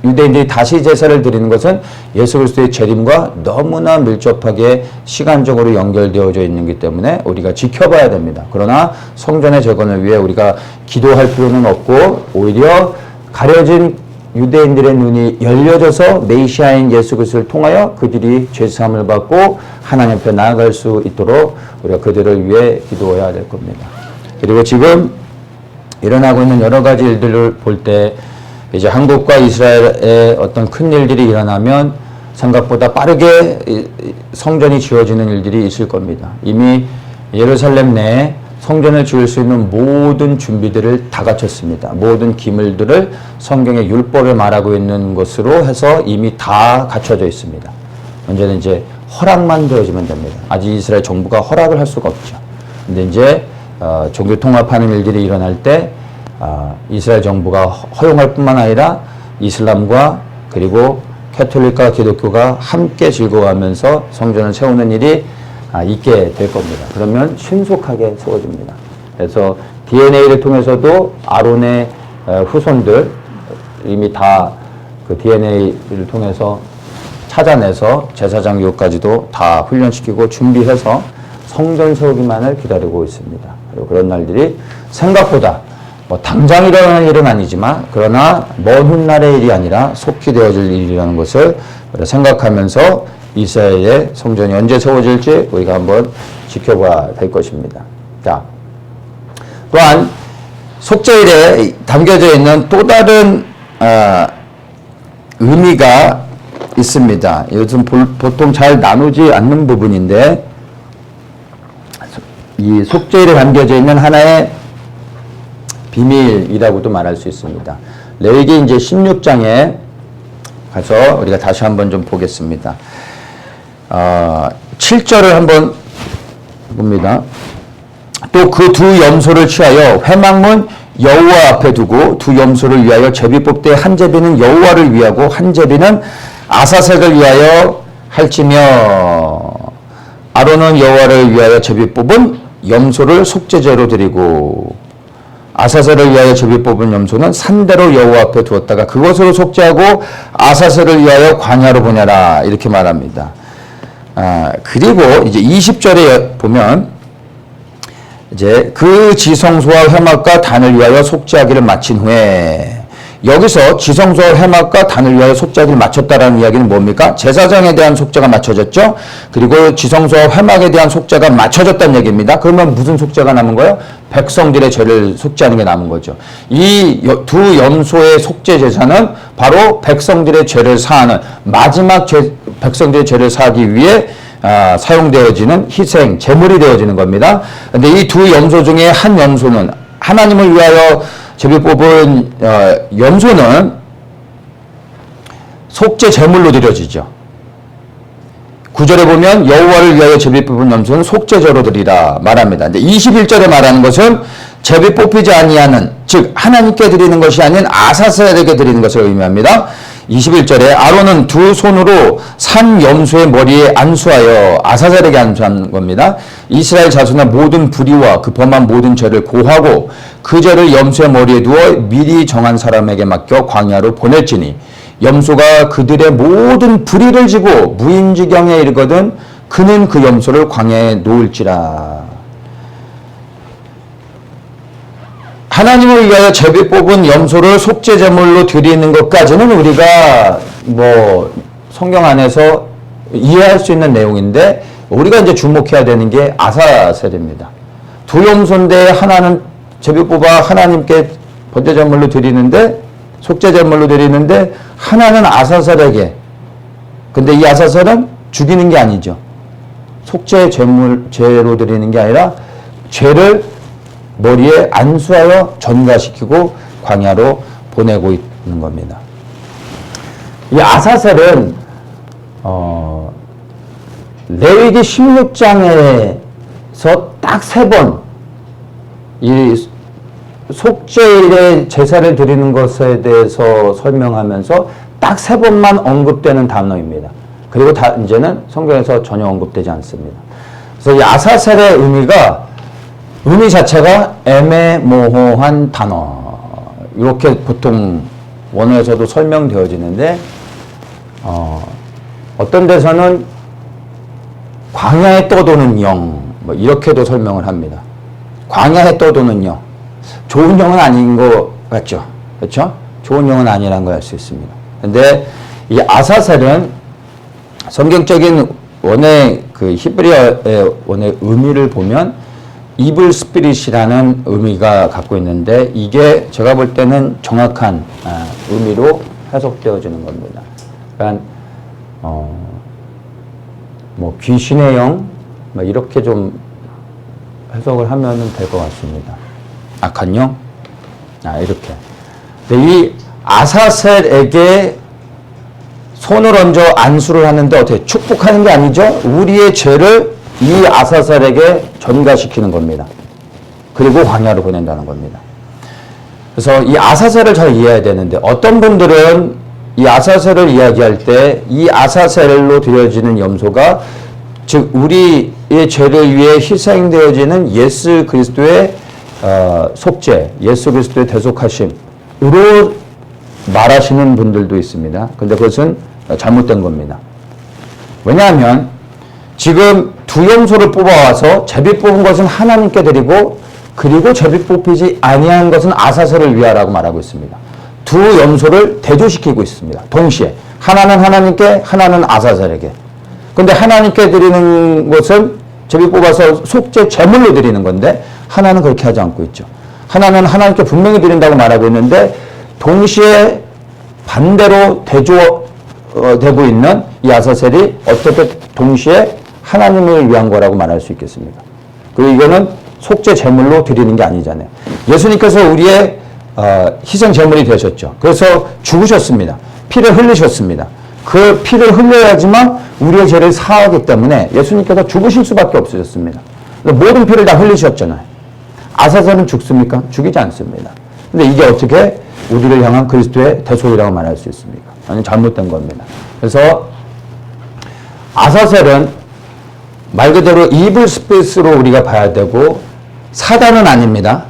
S1: 유대인들이 다시 제사를 드리는 것은 예수 그리스도의 재림과 너무나 밀접하게 시간적으로 연결되어져 있는 것 때문에 우리가 지켜봐야 됩니다. 그러나 성전의 재건을 위해 우리가 기도할 필요는 없고 오히려 가려진 유대인들의 눈이 열려져서 메시아인 예수 그리스도를 통하여 그들이 죄사함을 받고 하나님 앞에 나아갈 수 있도록 우리가 그들을 위해 기도해야 될 겁니다. 그리고 지금 일어나고 있는 여러 가지 일들을 볼 때 이제 한국과 이스라엘의 어떤 큰 일들이 일어나면 생각보다 빠르게 성전이 지어지는 일들이 있을 겁니다. 이미 예루살렘 내에 성전을 지을 수 있는 모든 준비들을 다 갖췄습니다. 모든 기물들을 성경의 율법에 말하고 있는 것으로 해서 이미 다 갖춰져 있습니다. 문제는 이제 허락만 되어지면 됩니다. 아직 이스라엘 정부가 허락을 할 수가 없죠. 근데 이제 종교 통합하는 일들이 일어날 때 이스라엘 정부가 허용할 뿐만 아니라 이슬람과 그리고 캐톨릭과 기독교가 함께 즐거워하면서 성전을 세우는 일이 있게 될 겁니다. 그러면 신속하게 세워집니다. 그래서 DNA를 통해서도 아론의 후손들 이미 다 그 DNA를 통해서 찾아내서 제사장 교육까지도 다 훈련시키고 준비해서 성전 세우기만을 기다리고 있습니다. 그리고 그런 날들이 생각보다 뭐 당장 일어나는 일은 아니지만 그러나 먼 훗날의 일이 아니라 속히 되어질 일이라는 것을 생각하면서 이스라엘의 성전이 언제 세워질지 우리가 한번 지켜봐야 될 것입니다. 자, 또한 속죄일에 담겨져 있는 또 다른 의미가 있습니다. 요즘 보통 잘 나누지 않는 부분인데 이 속죄일에 담겨져 있는 하나의 비밀이라고도 말할 수 있습니다. 레위기 이제 16장에 가서 우리가 다시 한번 좀 보겠습니다. 7절을 한번 봅니다. 또 그 두 염소를 취하여 회막문 여호와 앞에 두고 두 염소를 위하여 제비 뽑되 한 제비는 여호와를 위하고 한 제비는 아사색을 위하여 할지며 아론은 여호와를 위하여 제비 뽑은 염소를 속죄제로 드리고 아사셀을 위하여 제비 뽑은 염소는 산대로 여호와 앞에 두었다가 그것으로 속죄하고 아사셀을 위하여 광야로 보내라 이렇게 말합니다. 그리고 이제 20절에 보면 이제 그 지성소와 회막과 단을 위하여 속죄하기를 마친 후에 여기서 지성소와 회막과 단을 위하여 속죄하기를 마쳤다라는 이야기는 뭡니까? 제사장에 대한 속죄가 맞춰졌죠. 그리고 지성소와 회막에 대한 속죄가 맞춰졌다는 얘기입니다. 그러면 무슨 속죄가 남은 거예요? 백성들의 죄를 속죄하는 게 남은 거죠. 이 두 염소의 속죄 제사는 바로 백성들의 죄를 사하는 마지막 백성들의 죄를 사하기 위해 사용되어지는 희생, 제물이 되어지는 겁니다. 근데 이 두 염소 중에 한 염소는 하나님을 위하여 제비 뽑은 염소는 속죄 제물로 드려지죠. 9절에 보면 여호와를 위하여 제비 뽑은 염소는 속죄제로 드리라 말합니다. 근데 21절에 말하는 것은 제비 뽑히지 아니하는 즉 하나님께 드리는 것이 아닌 아사셀에게 드리는 것을 의미합니다. 21절에 아론은 두 손으로 산 염소의 머리에 안수하여 아사셀에게 안수한 겁니다. 이스라엘 자손의 모든 불의와 그 범한 모든 죄를 고하고 그 죄를 염소의 머리에 두어 미리 정한 사람에게 맡겨 광야로 보낼지니 염소가 그들의 모든 불의를 지고 무인지경에 이르거든 그는 그 염소를 광야에 놓을지라. 하나님을 위하여 제비 뽑은 염소를 속죄제물로 드리는 것까지는 우리가 뭐 성경 안에서 이해할 수 있는 내용인데 우리가 이제 주목해야 되는 게 아사셀입니다. 두 염소인데 하나는 제비 뽑아 하나님께 번제제물로 드리는데 속죄제물로 드리는데 하나는 아사셀에게. 근데 이 아사셀은 죽이는 게 아니죠. 속죄제로 드리는 게 아니라 죄를 머리에 안수하여 전가시키고 광야로 보내고 있는 겁니다. 이 아사셀은 레위기 16장에서 딱 3번 이 속죄일에 제사를 드리는 것에 대해서 설명하면서 딱 3번만 언급되는 단어입니다. 그리고 이제는 성경에서 전혀 언급되지 않습니다. 그래서 이 아사셀의 의미 자체가 애매모호한 단어 이렇게 보통 원어에서도 설명되어지는데 어떤 데서는 광야에 떠도는 영 뭐 이렇게도 설명을 합니다. 광야에 떠도는 영 좋은 영은 아닌 것 같죠? 그렇죠? 좋은 영은 아니라는 걸 알 수 있습니다. 근데 이 아사셀은 성경적인 원의 그 히브리어의 원의 의미를 보면 이블 스피릿이라는 의미가 갖고 있는데 이게 제가 볼 때는 정확한 의미로 해석되어지는 겁니다. 그러니까 뭐 귀신의 영 뭐 이렇게 좀 해석을 하면 될 것 같습니다. 악한 영? 이렇게. 근데 이 아사셀에게 손을 얹어 안수를 하는데 어떻게 축복하는 게 아니죠? 우리의 죄를 이 아사셀에게 전가시키는 겁니다. 그리고 광야로 보낸다는 겁니다. 그래서 이 아사셀을 잘 이해해야 되는데 어떤 분들은 이 아사셀을 이야기할 때 이 아사셀로 드려지는 염소가 즉 우리의 죄를 위해 희생되어지는 예수 그리스도의 속죄, 예수 그리스도의 대속하심으로 말하시는 분들도 있습니다. 근데 그것은 잘못된 겁니다. 왜냐하면 지금 두 염소를 뽑아와서 제비 뽑은 것은 하나님께 드리고 그리고 제비 뽑히지 아니한 것은 아사셀을 위하라고 말하고 있습니다. 두 염소를 대조시키고 있습니다. 동시에 하나는 하나님께, 하나는 아사셀에게. 근데 하나님께 드리는 것은 제비 뽑아서 속죄 제물로 드리는 건데 하나는 그렇게 하지 않고 있죠. 하나는 하나님께 분명히 드린다고 말하고 있는데 동시에 반대로 대조되고 있는 이 아사셀이 어떻게 동시에 하나님을 위한 거라고 말할 수 있겠습니까? 그리고 이거는 속죄 제물로 드리는 게 아니잖아요. 예수님께서 우리의 희생 제물이 되셨죠. 그래서 죽으셨습니다. 피를 흘리셨습니다. 그 피를 흘려야지만 우리의 죄를 사하기 때문에 예수님께서 죽으실 수밖에 없으셨습니다. 모든 피를 다 흘리셨잖아요. 아사셀은 죽습니까? 죽이지 않습니다. 근데 이게 어떻게 우리를 향한 그리스도의 대속이라고 말할 수 있습니까? 아니, 잘못된 겁니다. 그래서 아사셀은 말 그대로 이블 스피릿으로 우리가 봐야 되고 사단은 아닙니다.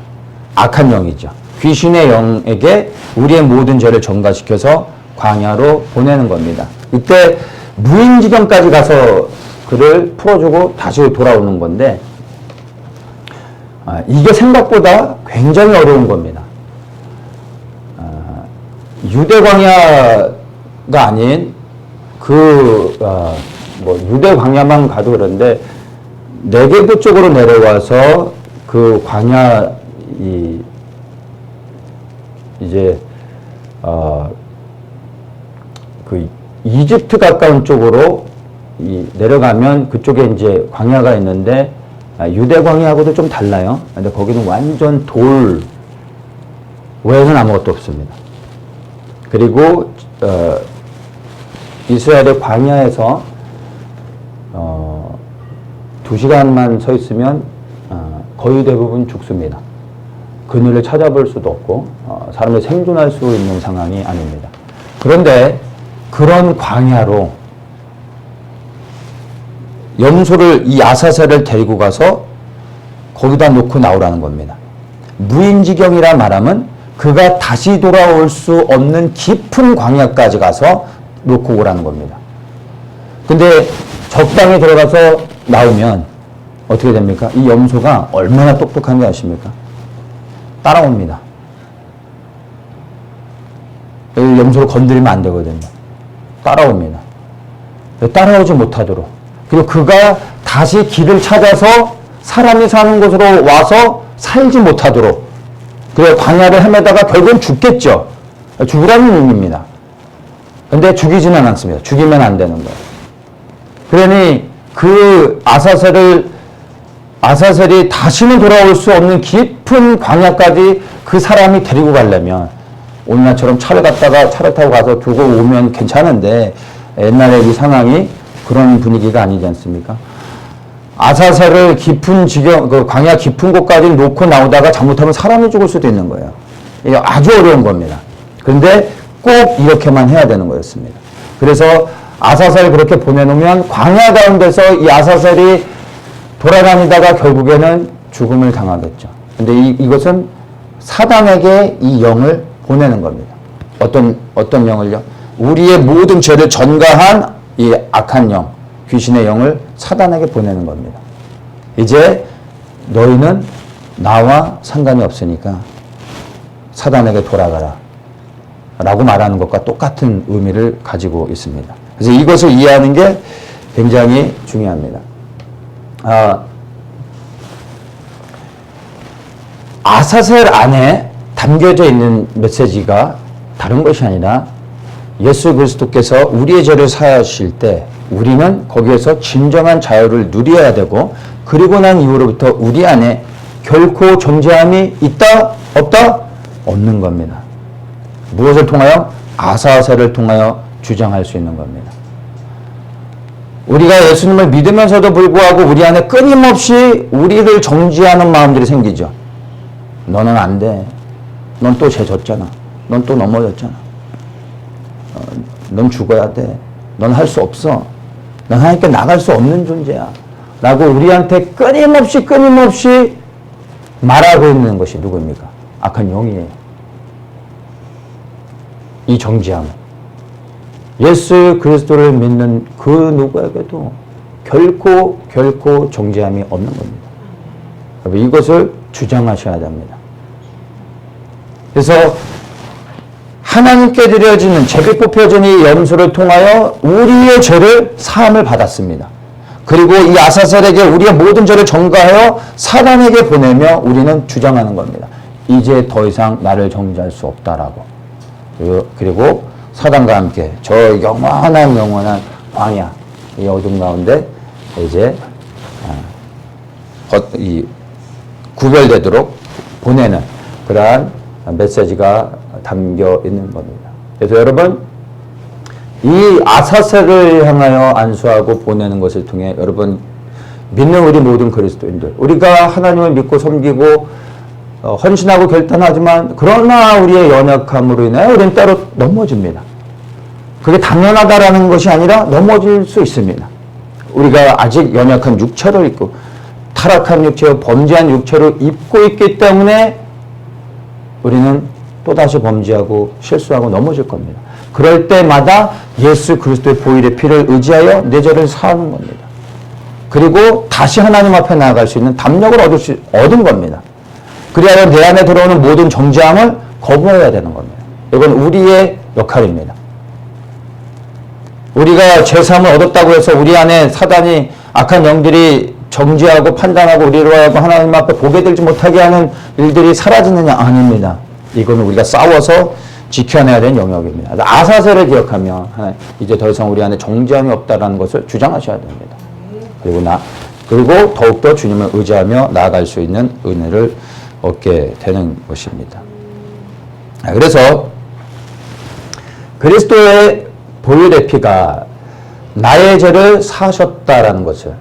S1: 악한 영이죠. 귀신의 영에게 우리의 모든 죄를 전가시켜서 광야로 보내는 겁니다. 이때 무인지경까지 가서 그를 풀어주고 다시 돌아오는 건데 이게 생각보다 굉장히 어려운 겁니다. 유대 광야가 아닌 유대 광야만 가도 그런데 네게부 쪽으로 내려와서 그 광야 그 이집트 가까운 쪽으로 내려가면 그쪽에 이제 광야가 있는데 유대 광야하고도 좀 달라요. 근데 거기는 완전 돌 외에는 아무것도 없습니다. 그리고 이스라엘의 광야에서 2시간만 서 있으면 거의 대부분 죽습니다. 그늘을 찾아볼 수도 없고 사람이 생존할 수 있는 상황이 아닙니다. 그런데 그런 광야로 염소를 이 아사셀을 데리고 가서 거기다 놓고 나오라는 겁니다. 무인지경이라 말하면 그가 다시 돌아올 수 없는 깊은 광야까지 가서 놓고 오라는 겁니다. 근데 적당히 들어가서 나오면 어떻게 됩니까? 이 염소가 얼마나 똑똑한지 아십니까? 따라옵니다. 염소를 건드리면 안 되거든요. 따라옵니다. 따라오지 못하도록. 그리고 그가 다시 길을 찾아서 사람이 사는 곳으로 와서 살지 못하도록. 그리고 광야를 헤매다가 결국은 죽겠죠. 죽으라는 의미입니다. 근데 죽이지는 않습니다. 죽이면 안 되는 거예요. 그러니 그 아사셀이 다시는 돌아올 수 없는 깊은 광야까지 그 사람이 데리고 가려면 오늘날처럼 차를 타고 가서 두고 오면 괜찮은데 옛날에 이 상황이 그런 분위기가 아니지 않습니까? 아사셀을 깊은 그 광야 깊은 곳까지 놓고 나오다가 잘못하면 사람이 죽을 수도 있는 거예요. 이게 아주 어려운 겁니다. 그런데 꼭 이렇게만 해야 되는 거였습니다. 그래서 아사셀을 그렇게 보내놓으면 광야 가운데서 이 아사셀이 돌아다니다가 결국에는 죽음을 당하겠죠. 근데 이것은 사단에게 이 영을 보내는 겁니다. 어떤 영을요? 우리의 모든 죄를 전가한 이 악한 영, 귀신의 영을 사단에게 보내는 겁니다. 이제 너희는 나와 상관이 없으니까 사단에게 돌아가라 라고 말하는 것과 똑같은 의미를 가지고 있습니다. 그래서 이것을 이해하는 게 굉장히 중요합니다. 아사셀 안에 담겨져 있는 메시지가 다른 것이 아니라 예수 그리스도께서 우리의 죄를 사하실 때 우리는 거기에서 진정한 자유를 누려야 되고 그리고 난 이후로부터 우리 안에 결코 정죄함이 있다? 없다? 없는 겁니다. 무엇을 통하여? 아사셀을 통하여 주장할 수 있는 겁니다. 우리가 예수님을 믿으면서도 불구하고 우리 안에 끊임없이 우리를 정죄하는 마음들이 생기죠. 너는 안 돼. 넌 또 죄 졌잖아. 넌 또 넘어졌잖아. 넌 죽어야 돼. 넌 할 수 없어. 넌 하나님께 나갈 수 없는 존재야. 라고 우리한테 끊임없이 말하고 있는 것이 누구입니까? 악한 영이에요. 이 정죄함. 예수 그리스도를 믿는 그 누구에게도 결코 정죄함이 없는 겁니다. 이것을 주장하셔야 됩니다. 그래서 하나님께 드려지는 제비 뽑혀진 이 염소를 통하여 우리의 죄를 사함을 받았습니다. 그리고 이 아사셀에게 우리의 모든 죄를 전가하여 사단에게 보내며 우리는 주장하는 겁니다. 이제 더 이상 나를 정죄할 수 없다라고. 그리고 사단과 함께 저 영원한 광야, 이 어둠 가운데 이제 구별되도록 보내는 그러한 메시지가 담겨 있는 겁니다. 그래서 여러분, 이 아사셀을 향하여 안수하고 보내는 것을 통해 여러분, 믿는 우리 모든 그리스도인들, 우리가 하나님을 믿고 섬기고 헌신하고 결단하지만 그러나 우리의 연약함으로 인하여 우리는 때로 넘어집니다. 그게 당연하다라는 것이 아니라 넘어질 수 있습니다. 우리가 아직 연약한 육체를 입고 타락한 육체와 범죄한 육체를 입고 있기 때문에 우리는 또다시 범죄하고 실수하고 넘어질 겁니다. 그럴 때마다 예수 그리스도의 보혈의 피를 의지하여 내 죄를 사하는 겁니다. 그리고 다시 하나님 앞에 나아갈 수 있는 담력을 얻은 겁니다. 그래야 내 안에 들어오는 모든 정죄함을 거부해야 되는 겁니다. 이건 우리의 역할입니다. 우리가 죄사함을 얻었다고 해서 우리 안에 사단이 악한 영들이 정죄하고 판단하고 우리로 하여금 하나님 앞에 보게 되지 못하게 하는 일들이 사라지느냐? 아닙니다. 이거는 우리가 싸워서 지켜내야 되는 영역입니다. 아사셀을 기억하면 이제 더 이상 우리 안에 정죄함이 없다라는 것을 주장하셔야 됩니다. 그리고 더욱더 주님을 의지하며 나아갈 수 있는 은혜를 얻게 되는 것입니다. 그래서 그리스도의 보혈의 피가 나의 죄를 사하셨다라는 것을,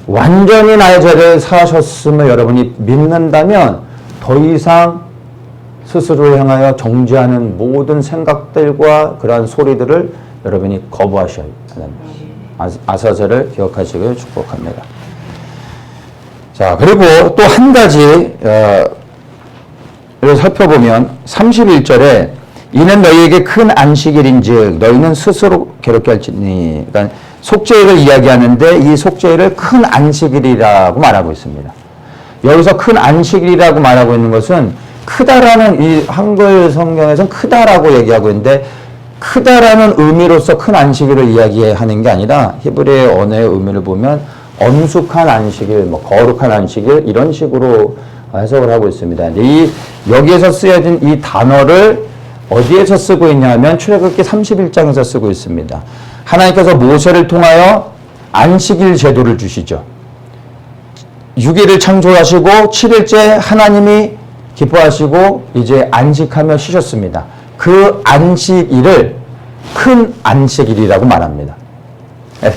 S1: 완전히 나의 죄를 사하셨음을 여러분이 믿는다면 더 이상 스스로를 향하여 정죄하는 모든 생각들과 그러한 소리들을 여러분이 거부하셔야 됩니다. 아사셀을 기억하시길 축복합니다. 자, 그리고 또 한 가지 살펴보면 31절에 이는 너희에게 큰 안식일인즉 너희는 스스로 괴롭게 할지니, 그러니까 속죄일을 이야기하는데 이 속죄일을 큰 안식일이라고 말하고 있습니다. 여기서 큰 안식일이라고 말하고 있는 것은 크다라는, 이 한글 성경에서는 크다라고 얘기하고 있는데 크다라는 의미로서 큰 안식일을 이야기하는 게 아니라 히브리의 언어의 의미를 보면 엄숙한 안식일, 거룩한 안식일 이런 식으로 해석을 하고 있습니다. 여기에서 쓰여진 이 단어를 어디에서 쓰고 있냐면 출애굽기 31장에서 쓰고 있습니다. 하나님께서 모세를 통하여 안식일 제도를 주시죠. 6일을 창조하시고 7일째 하나님이 기뻐하시고 이제 안식하며 쉬셨습니다. 그 안식일을 큰 안식일이라고 말합니다.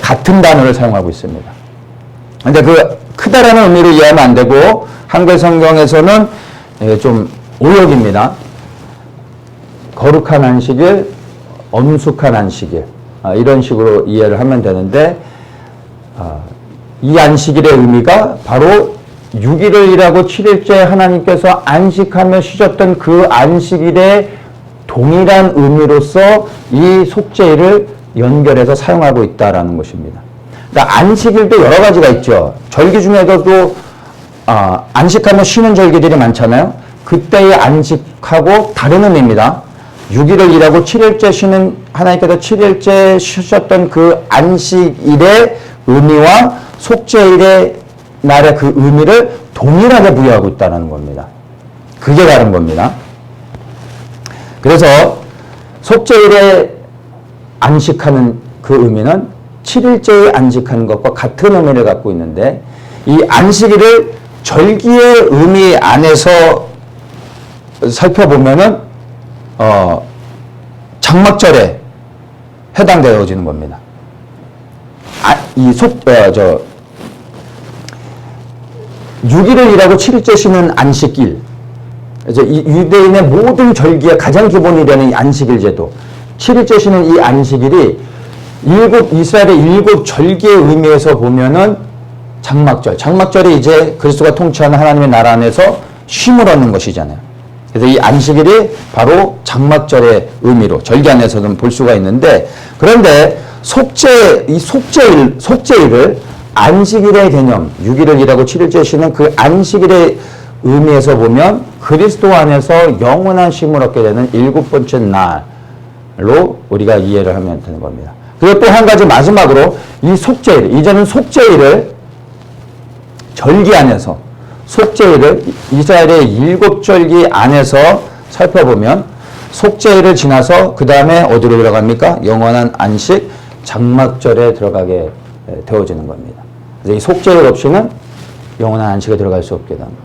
S1: 같은 단어를 사용하고 있습니다. 근데 그 크다라는 의미로 이해하면 안 되고 한글 성경에서는 좀 오역입니다. 거룩한 안식일, 엄숙한 안식일 이런 식으로 이해를 하면 되는데 이 안식일의 의미가 바로 6일을 일하고 7일째 하나님께서 안식하며 쉬셨던 그 안식일의 동일한 의미로서 이 속죄일을 연결해서 사용하고 있다라는 것입니다. 그러니까 안식일도 여러 가지가 있죠. 절기 중에서도 안식하며 쉬는 절기들이 많잖아요. 그때의 안식하고 다른 의미입니다. 6일을 일하고 7일째 쉬는, 하나님께서 7일째 쉬셨던 그 안식일의 의미와 속죄일의 날의 그 의미를 동일하게 부여하고 있다는 겁니다. 그게 다른 겁니다. 그래서 속죄일에 안식하는 그 의미는 7일째에 안식하는 것과 같은 의미를 갖고 있는데 이 안식일을 절기의 의미 안에서 살펴보면은 장막절에 해당되어지는 겁니다. 이 6일을 일하고 7일째 쉬는 안식일, 이제 이 유대인의 모든 절기의 가장 기본이 되는 이 안식일 제도. 7일째 쉬는 이 안식일이 이스라엘의 7 절기의 의미에서 보면은 장막절. 장막절이 이제 그리스도가 통치하는 하나님의 나라 안에서 쉼을 얻는 것이잖아요. 그래서 이 안식일이 바로 장막절의 의미로 절기 안에서는 볼 수가 있는데, 그런데 속죄일을 안식일의 개념, 6일을 일하고 7일째 쉬는 그 안식일의 의미에서 보면 그리스도 안에서 영원한 쉼을 얻게 되는 7번째 날로 우리가 이해를 하면 되는 겁니다. 그리고 또 한 가지 마지막으로 이 속죄일, 이제는 속죄일을 절기 안에서, 속죄일을 이스라엘의 7절기 안에서 살펴보면 속죄일을 지나서 그 다음에 어디로 들어갑니까? 영원한 안식, 장막절에 들어가게 되어지는 겁니다. 그래서 이 속죄일 없이는 영원한 안식에 들어갈 수 없게 됩니다.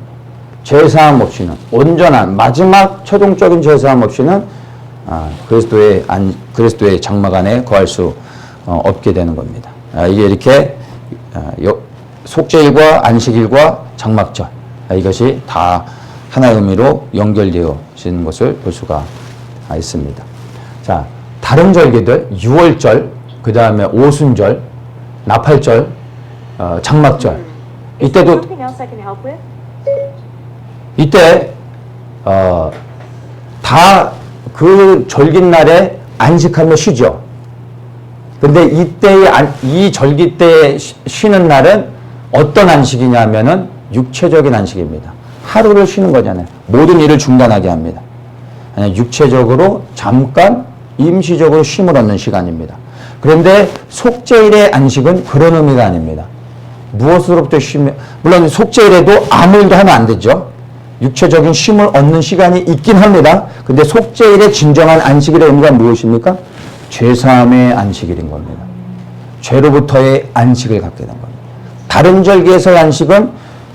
S1: 죄사함 없이는, 온전한 마지막 최종적인 죄사함 없이는 그리스도의 장막 안에 거할 수 없게 되는 겁니다. 이게 이렇게 속죄일과 안식일과 장막절, 이것이 다 하나의 의미로 연결되어지는 것을 볼 수가 있습니다. 자, 다른 절기들, 6월절, 그 다음에 오순절, 나팔절, 장막절, 이때도 이때 다 그 절기날에 안식하며 쉬죠. 근데 이 절기 때 쉬는 날은 어떤 안식이냐 하면은 육체적인 안식입니다. 하루를 쉬는 거잖아요. 모든 일을 중단하게 합니다. 육체적으로 잠깐 임시적으로 쉼을 얻는 시간입니다. 그런데 속죄일의 안식은 그런 의미가 아닙니다. 무엇으로부터 쉬며, 물론 속죄일에도 아무 일도 하면 안 되죠. 육체적인 쉼을 얻는 시간이 있긴 합니다. 근데 속죄일의 진정한 안식일의 의미가 무엇입니까? 죄사함의 안식일인 겁니다. 죄로부터의 안식을 갖게 된 겁니다. 다른 절기에서의 안식은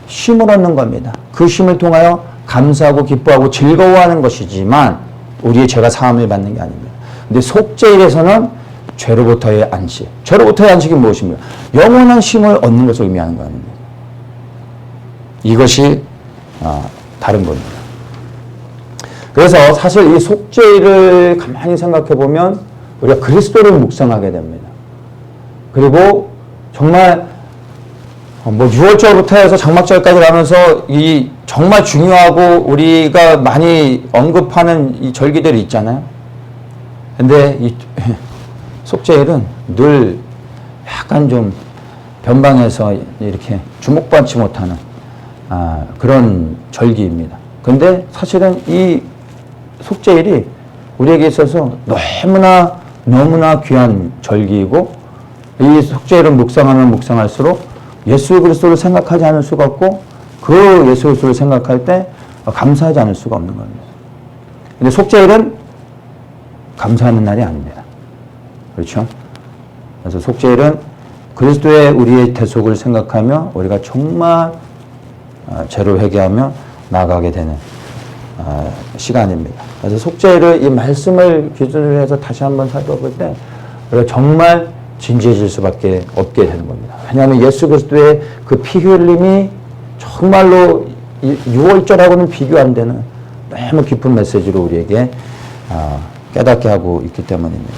S1: 쉼을 얻는 겁니다. 그 쉼을 통하여 감사하고 기뻐하고 즐거워하는 것이지만 우리의 죄가 사함을 받는 게 아닙니다. 근데 속죄일에서는 죄로부터의 안식. 죄로부터의 안식이 무엇입니까? 영원한 쉼을 얻는 것을 의미하는 거 아닙니까? 이것이 다른 겁니다. 그래서 사실 이 속죄일을 가만히 생각해 보면 우리가 그리스도를 묵상하게 됩니다. 그리고 정말 6월절부터 해서 장막절까지 가면서 이 정말 중요하고 우리가 많이 언급하는 이 절기들이 있잖아요. 근데 이 속죄일은 늘 약간 좀 변방에서 이렇게 주목받지 못하는 그런 절기입니다. 근데 사실은 이 속죄일이 우리에게 있어서 너무나 귀한 절기이고, 이 속죄일을 묵상하면 묵상할수록 예수 그리스도를 생각하지 않을 수가 없고, 그 예수 그리스도를 생각할 때 감사하지 않을 수가 없는 겁니다. 근데 속죄일은 감사하는 날이 아닙니다. 그렇죠? 그래서 속죄일은 그리스도의 우리의 대속을 생각하며 우리가 정말 죄로 회개하며 나아가게 되는 시간입니다. 그래서 속죄일을 이 말씀을 기준으로 해서 다시 한번 살펴볼 때 우리가 정말 진지해질 수밖에 없게 되는 겁니다. 왜냐하면 예수 그리스도의 그 피 흘림이 정말로 6월절하고는 비교 안 되는 너무 깊은 메시지로 우리에게 깨닫게 하고 있기 때문입니다.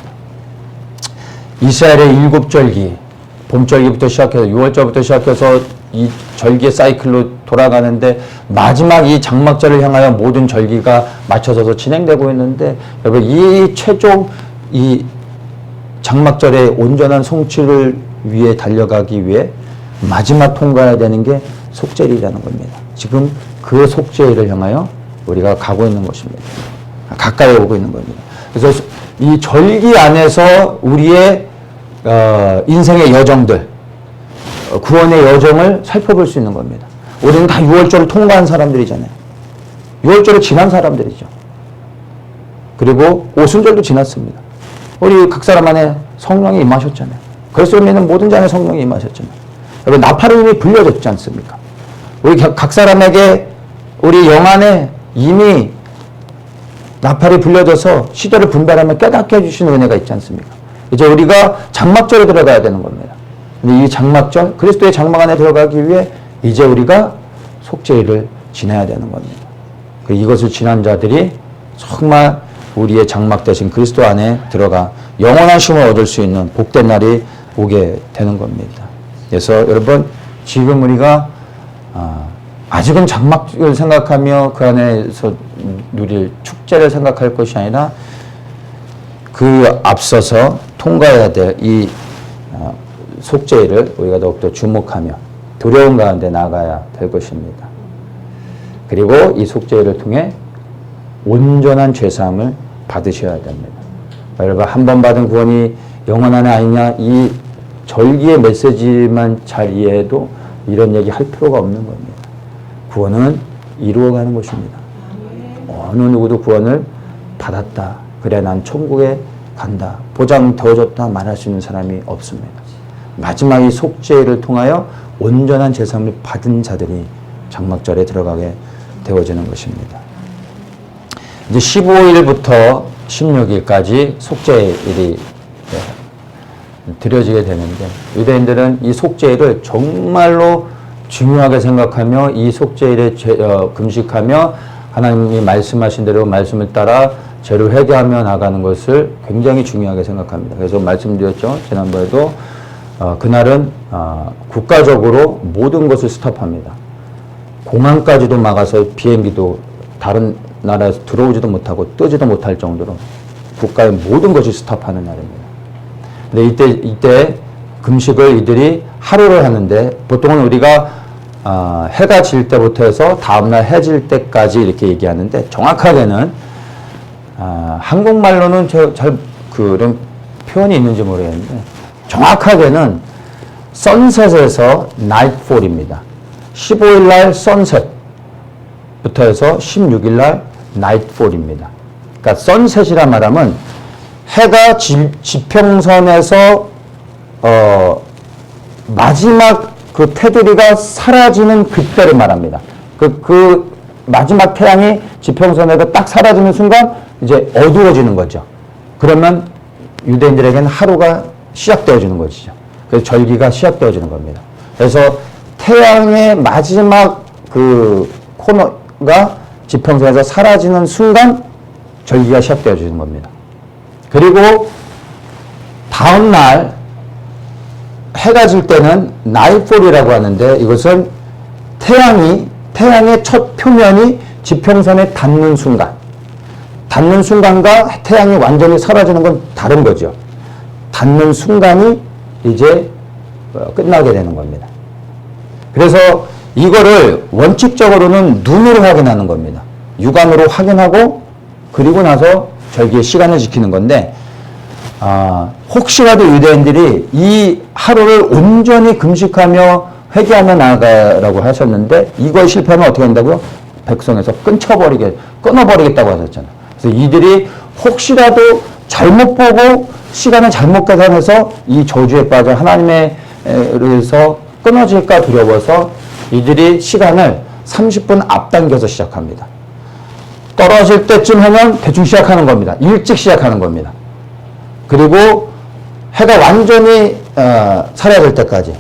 S1: 이스라엘의 7절기, 봄절기부터 시작해서 6월절부터 시작해서 이 절기의 사이클로 돌아가는데 마지막 이 장막절을 향하여 모든 절기가 맞춰져서 진행되고 있는데, 여러분 이 최종 이 장막절의 온전한 성취를 위해 달려가기 위해 마지막 통과해야 되는 게 속죄일이라는 겁니다. 지금 그 속죄일을 향하여 우리가 가고 있는 것입니다. 가까이 오고 있는 겁니다. 그래서 이 절기 안에서 우리의 인생의 여정들, 구원의 여정을 살펴볼 수 있는 겁니다. 우리는 다 6월절을 통과한 사람들이잖아요. 6월절을 지난 사람들이죠. 그리고 오순절도 지났습니다. 우리 각 사람 안에 성령이 임하셨잖아요. 그리스도를 믿는 모든 자의 성령이 임하셨잖아요. 여러분 나팔이 이미 불려졌지 않습니까? 우리 각 사람에게 우리 영 안에 이미 나팔이 불려져서 시대를 분별하며 깨닫게 해주시는 은혜가 있지 않습니까? 이제 우리가 장막절에 들어가야 되는 겁니다. 근데 이 장막절, 그리스도의 장막 안에 들어가기 위해 이제 우리가 속죄일을 지내야 되는 겁니다. 이것을 지난 자들이 정말 우리의 장막 되신 그리스도 안에 들어가 영원한 쉼을 얻을 수 있는 복된 날이 오게 되는 겁니다. 그래서 여러분, 지금 우리가 아직은 장막을 생각하며 그 안에서 누릴 축제를 생각할 것이 아니라 그 앞서서 통과해야 될 이 속죄일을 우리가 더욱더 주목하며 두려움 가운데 나가야 될 것입니다. 그리고 이 속죄일을 통해 온전한 죄사함을 받으셔야 됩니다. 여러분, 한 번 받은 구원이 영원한 아니냐, 이 절기의 메시지만 잘 이해해도 이런 얘기 할 필요가 없는 겁니다. 구원은 이루어가는 것입니다. 어느 누구도 구원을 받았다, 그래 난 천국에 간다, 보장 되어졌다 말할 수 있는 사람이 없습니다. 마지막 이 속죄를 통하여 온전한 제사함을 받은 자들이 장막절에 들어가게 되어지는 것입니다. 이제 15일부터 16일까지 속죄일이 드려지게 되는데, 유대인들은 이 속죄일을 정말로 중요하게 생각하며 이 속죄일에 금식하며 하나님이 말씀하신 대로 말씀을 따라 죄를 회개하며 나가는 것을 굉장히 중요하게 생각합니다. 그래서 말씀드렸죠. 지난번에도 그날은 국가적으로 모든 것을 스톱합니다. 공항까지도 막아서 비행기도 다른 나라에서 들어오지도 못하고 뜨지도 못할 정도로 국가의 모든 것이 스톱하는 날입니다. 근데 이때 금식을 이들이 하루를 하는데, 보통은 우리가 해가 질 때부터 해서 다음날 해 질 때까지 이렇게 얘기하는데, 정확하게는 한국말로는 잘 그런 표현이 있는지 모르겠는데, 정확하게는 선셋에서 나이트폴입니다. 15일날 선셋부터 해서 16일날 나이트폴입니다. 그러니까 선셋이란 말하면 해가 지평선에서 마지막 그 테두리가 사라지는 그때를 말합니다. 그 마지막 태양이 지평선에서 딱 사라지는 순간 이제 어두워지는 거죠. 그러면 유대인들에게는 하루가 시작되어지는 것이죠. 그래서 절기가 시작되어지는 겁니다. 그래서 태양의 마지막 그 코너가 지평선에서 사라지는 순간 절기가 시작되어지는 겁니다. 그리고 다음날 해가 질 때는 나이트폴이라고 하는데, 이것은 태양의 첫 표면이 지평선에 닿는 순간과 태양이 완전히 사라지는 건 다른 거죠. 닿는 순간이 이제 끝나게 되는 겁니다. 그래서 이거를 원칙적으로는 눈으로 확인하는 겁니다. 육안으로 확인하고 그리고 나서 절기의 시간을 지키는 건데, 혹시라도 유대인들이 이 하루를 온전히 금식하며 회개하며 나아가라고 하셨는데, 이걸 실패하면 어떻게 한다고요? 백성에서 끊어버리겠다고 하셨잖아요. 그래서 이들이 혹시라도 잘못 보고 시간을 잘못 계산해서 이 저주에 빠져 하나님에 의해서 끊어질까 두려워서 이들이 시간을 30분 앞당겨서 시작합니다. 떨어질 때쯤 하면 대충 시작하는 겁니다. 일찍 시작하는 겁니다. 그리고 해가 완전히 사라질 때까지,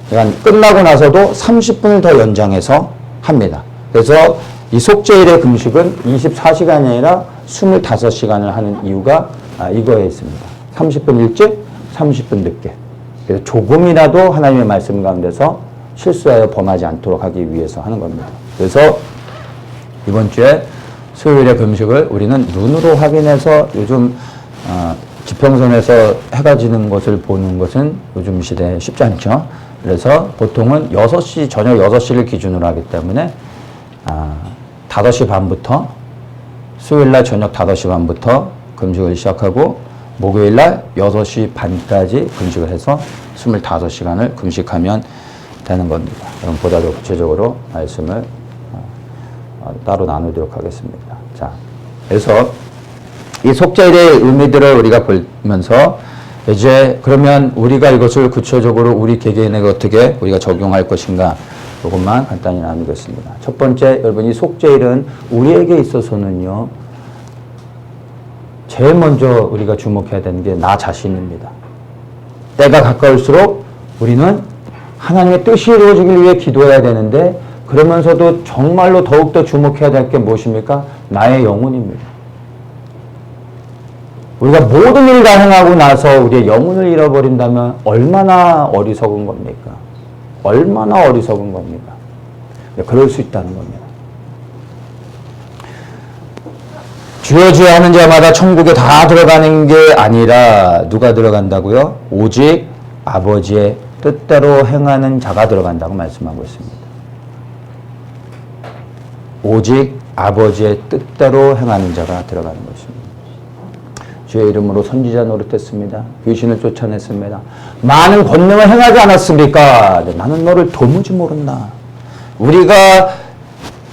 S1: 그러니까 끝나고 나서도 30분을 더 연장해서 합니다. 그래서 이 속죄일의 금식은 24시간이 아니라 25시간을 하는 이유가 이거에 있습니다. 30분 일찍, 30분 늦게. 그래서 조금이라도 하나님의 말씀 가운데서 실수하여 범하지 않도록 하기 위해서 하는 겁니다. 그래서 이번 주에 수요일의 금식을 우리는 눈으로 확인해서, 요즘 지평선에서 해가 지는 것을 보는 것은 요즘 시대에 쉽지 않죠. 그래서 보통은 저녁 6시를 기준으로 하기 때문에 5시 반부터, 수요일날 저녁 5시 반부터 금식을 시작하고 목요일날 6시 반까지 금식을 해서 25시간을 금식하면 되는 겁니다. 그럼 보다 더 구체적으로 말씀을 따로 나누도록 하겠습니다. 자, 그래서 이 속죄일의 의미들을 우리가 보면서 이제 그러면 우리가 이것을 구체적으로 우리 개개인에게 어떻게 우리가 적용할 것인가, 이것만 간단히 나누겠습니다. 첫 번째, 여러분, 이 속죄일은 우리에게 있어서는요, 제일 먼저 우리가 주목해야 되는 게 나 자신입니다. 때가 가까울수록 우리는 하나님의 뜻이 이루어지길 위해 기도해야 되는데, 그러면서도 정말로 더욱더 주목해야 될 게 무엇입니까? 나의 영혼입니다. 우리가 모든 일을 다 행하고 나서 우리의 영혼을 잃어버린다면 얼마나 어리석은 겁니까? 얼마나 어리석은 겁니까? 그럴 수 있다는 겁니다. 주여 주여 하는 자마다 천국에 다 들어가는 게 아니라 누가 들어간다고요? 오직 아버지의 뜻대로 행하는 자가 들어간다고 말씀하고 있습니다. 오직 아버지의 뜻대로 행하는 자가 들어가는 것입니다. 주의 이름으로 선지자 노릇했습니다. 귀신을 쫓아냈습니다. 많은 권능을 행하지 않았습니까? 나는 너를 도무지 모른다. 우리가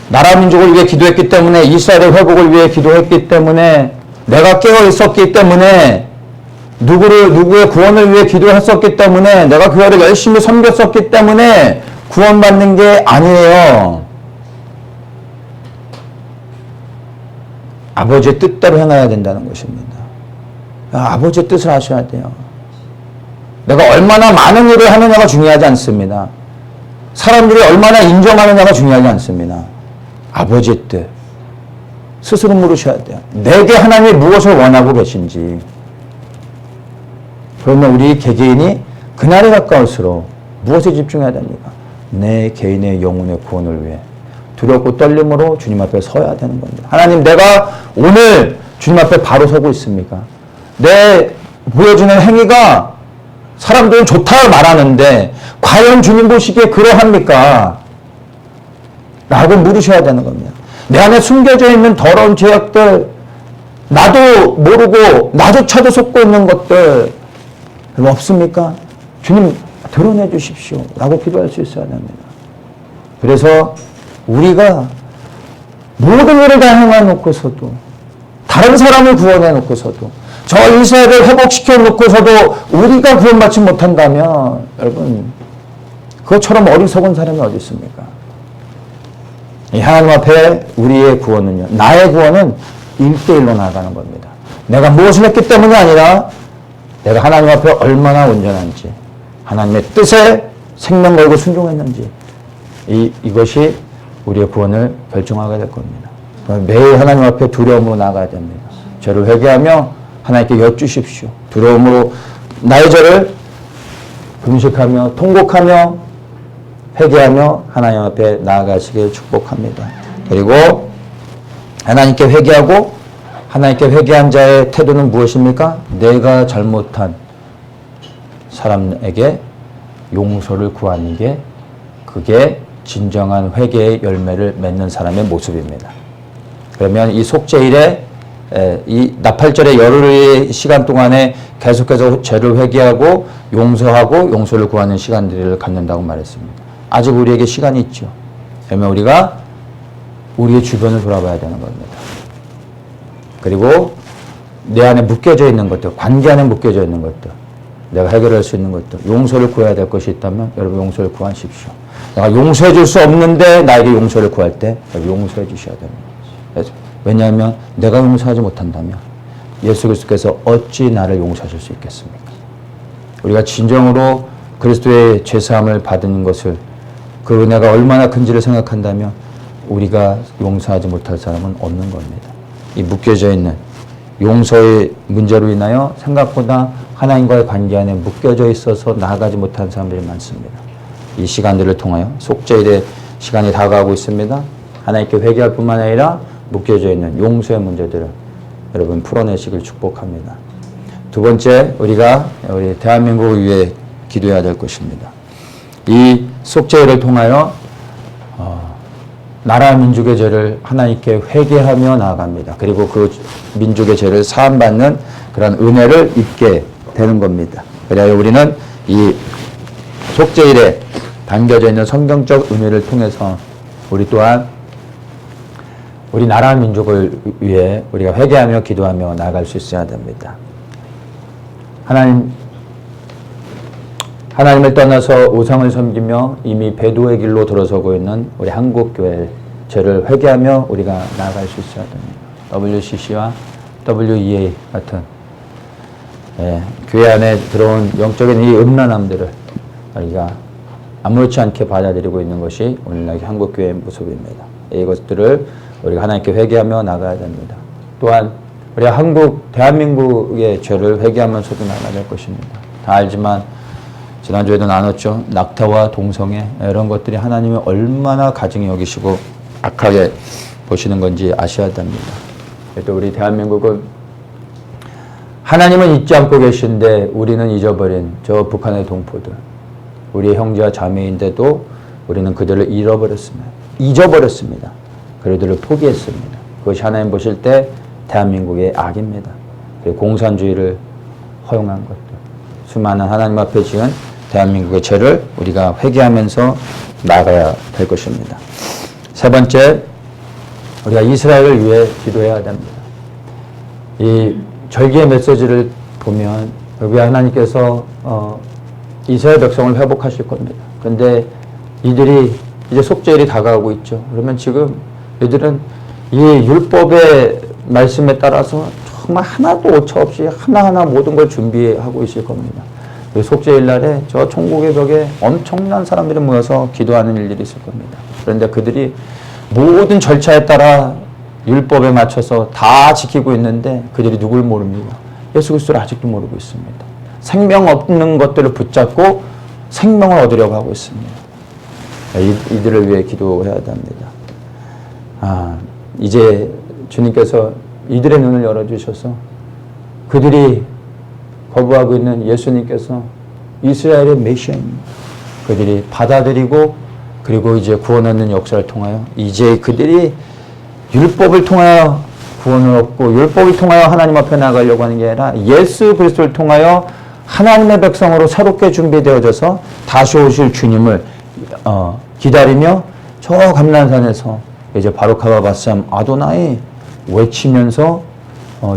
S1: 나라 민족을 위해 기도했기 때문에, 이스라엘의 회복을 위해 기도했기 때문에, 내가 깨어 있었기 때문에, 누구의 구원을 위해 기도했었기 때문에, 내가 교회를 열심히 섬겼었기 때문에 구원받는 게 아니에요. 아버지의 뜻대로 행해야 된다는 것입니다. 아버지의 뜻을 하셔야 돼요. 내가 얼마나 많은 일을 하느냐가 중요하지 않습니다. 사람들이 얼마나 인정하느냐가 중요하지 않습니다. 아버지의 뜻. 스스로 물으셔야 돼요. 내게 하나님이 무엇을 원하고 계신지. 그러면 우리 개개인이 그날에 가까울수록 무엇에 집중해야 됩니까? 내 개인의 영혼의 구원을 위해 두렵고 떨림으로 주님 앞에 서야 되는 겁니다. 하나님, 내가 오늘 주님 앞에 바로 서고 있습니까? 내 보여주는 행위가 사람들은 좋다고 말하는데 과연 주님 보시기에 그러합니까? 라고 물으셔야 되는 겁니다. 내 안에 숨겨져 있는 더러운 죄악들, 나도 모르고 나조차도 속고 있는 것들 없습니까? 주님 드러내 주십시오 라고 기도할 수 있어야 됩니다. 그래서 우리가 모든 일을 다 행해놓고서도, 다른 사람을 구원해놓고서도, 저 이스라엘을 회복시켜놓고서도 우리가 구원받지 못한다면 여러분, 그것처럼 어리석은 사람이 어디 있습니까? 이 하나님 앞에 우리의 구원은요, 나의 구원은 1대1로 나아가는 겁니다. 내가 무엇을 했기 때문이 아니라 내가 하나님 앞에 얼마나 온전한지, 하나님의 뜻에 생명 걸고 순종했는지, 이것이 우리의 구원을 결정하게 될 겁니다. 매일 하나님 앞에 두려움으로 나아가야 됩니다. 죄를 회개하며 하나님께 여쭈십시오. 두려움으로 나의 죄를 금식하며 통곡하며 회개하며 하나님 앞에 나아가시길 축복합니다. 그리고 하나님께 회개하고, 하나님께 회개한 자의 태도는 무엇입니까? 내가 잘못한 사람에게 용서를 구하는 게, 그게 진정한 회개의 열매를 맺는 사람의 모습입니다. 그러면 이 속죄일에, 이 나팔절의 열흘의 시간 동안에 계속해서 죄를 회개하고 용서하고 용서를 구하는 시간들을 갖는다고 말했습니다. 아직 우리에게 시간이 있죠. 그러면 우리가 우리의 주변을 돌아봐야 되는 겁니다. 그리고 내 안에 묶여져 있는 것들, 관계 안에 묶여져 있는 것들, 내가 해결할 수 있는 것들, 용서를 구해야 될 것이 있다면 여러분 용서를 구하십시오. 내가 용서해 줄 수 없는데 나에게 용서를 구할 때 용서해 주셔야 됩니다. 왜냐하면 내가 용서하지 못한다면 예수 그리스도께서 어찌 나를 용서하실 수 있겠습니까? 우리가 진정으로 그리스도의 죄사함을 받은 것을, 그 은혜가 얼마나 큰지를 생각한다면 우리가 용서하지 못할 사람은 없는 겁니다. 이 묶여져 있는 용서의 문제로 인하여 생각보다 하나님과의 관계 안에 묶여져 있어서 나아가지 못한 사람들이 많습니다. 이 시간들을 통하여 속죄일의 시간이 다가오고 있습니다. 하나님께 회개할 뿐만 아니라 묶여져 있는 용서의 문제들을 여러분 풀어내시길 축복합니다. 두 번째, 우리가 우리 대한민국을 위해 기도해야 될 것입니다. 이 속죄일을 통하여 나라 민족의 죄를 하나님께 회개하며 나아갑니다. 그리고 그 민족의 죄를 사함받는 그런 은혜를 입게 되는 겁니다. 그래야 우리는 이 속죄일에 담겨져 있는 성경적 의미를 통해서 우리 또한 우리 나라 민족을 위해 우리가 회개하며 기도하며 나아갈 수 있어야 됩니다. 하나님을 떠나서 우상을 섬기며 이미 배도의 길로 들어서고 있는 우리 한국교회 죄를 회개하며 우리가 나아갈 수 있어야 됩니다. WCC와 WEA 같은 교회 안에 들어온 영적인 이 음란함들을 우리가 아무렇지 않게 받아들이고 있는 것이 오늘날 한국교회의 모습입니다. 이것들을 우리가 하나님께 회개하며 나가야 됩니다. 또한 우리가 대한민국의 죄를 회개하면서도 나가야 될 것입니다. 다 알지만 지난주에도 나눴죠. 낙태와 동성애 이런 것들이 하나님이 얼마나 가증히 여기시고 악하게 보시는 건지 아셔야 됩니다. 또 우리 대한민국은 하나님은 잊지 않고 계신데 우리는 잊어버린 저 북한의 동포들, 우리의 형제와 자매인데도 우리는 그들을 잊어버렸습니다. 그들을 포기했습니다. 그것이 하나님 보실 때 대한민국의 악입니다. 공산주의를 허용한 것들, 수많은 하나님 앞에 지은 대한민국의 죄를 우리가 회개하면서 나가야 될 것입니다. 세 번째, 우리가 이스라엘을 위해 기도해야 됩니다. 이 절기의 메시지를 보면 여기 하나님께서 이스라엘 백성을 회복하실 겁니다. 그런데 이들이 이제 속죄일이 다가오고 있죠. 그러면 지금 이들은 이 율법의 말씀에 따라서 정말 하나도 오차 없이 하나하나 모든 걸 준비하고 있을 겁니다. 속죄일 날에 저 천국의 벽에 엄청난 사람들이 모여서 기도하는 일들이 있을 겁니다. 그런데 그들이 모든 절차에 따라 율법에 맞춰서 다 지키고 있는데 그들이 누굴 모릅니까? 예수 그리스도를 아직도 모르고 있습니다. 생명 없는 것들을 붙잡고 생명을 얻으려고 하고 있습니다. 이들을 위해 기도해야 됩니다. 이제 주님께서 이들의 눈을 열어주셔서 그들이 거부하고 있는 예수님께서 이스라엘의 메시아입니다. 그들이 받아들이고 그리고 이제 구원 얻는 역사를 통하여 이제 그들이 율법을 통하여 구원을 얻고 율법을 통하여 하나님 앞에 나가려고 하는 게 아니라 예수 그리스도를 통하여 하나님의 백성으로 새롭게 준비되어져서 다시 오실 주님을 기다리며 저 감난산에서 이제 바로카와 바삼 아도나이 외치면서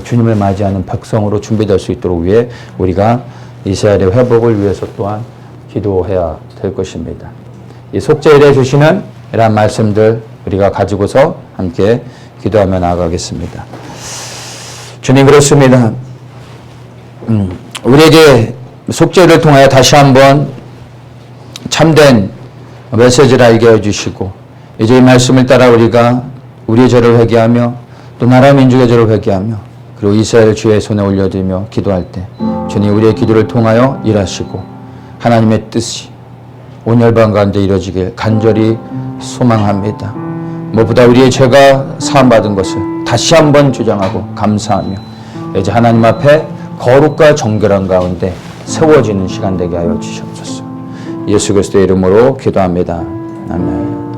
S1: 주님을 맞이하는 백성으로 준비될 수 있도록 위해 우리가 이스라엘의 회복을 위해서 또한 기도해야 될 것입니다. 이 속죄일에 주시는 이러한 말씀들 우리가 가지고서 함께 기도하며 나아가겠습니다. 주님 그렇습니다. 우리에게 속죄를 통하여 다시 한번 참된 메시지를 알게 해주시고 이제 이 말씀을 따라 우리가 우리의 죄를 회개하며 또 나라 민족의 죄를 회개하며 그리고 이스라엘 주의 손에 올려드리며 기도할 때 주님 우리의 기도를 통하여 일하시고 하나님의 뜻이 온 열방 가운데 이루어지길 간절히 소망합니다. 무엇보다 우리의 죄가 사함받은 것을 다시 한번 주장하고 감사하며 이제 하나님 앞에 거룩과 정결한 가운데 세워지는 시간 되게 하여 주시옵소서. 예수 그리스도의 이름으로 기도합니다. 아멘.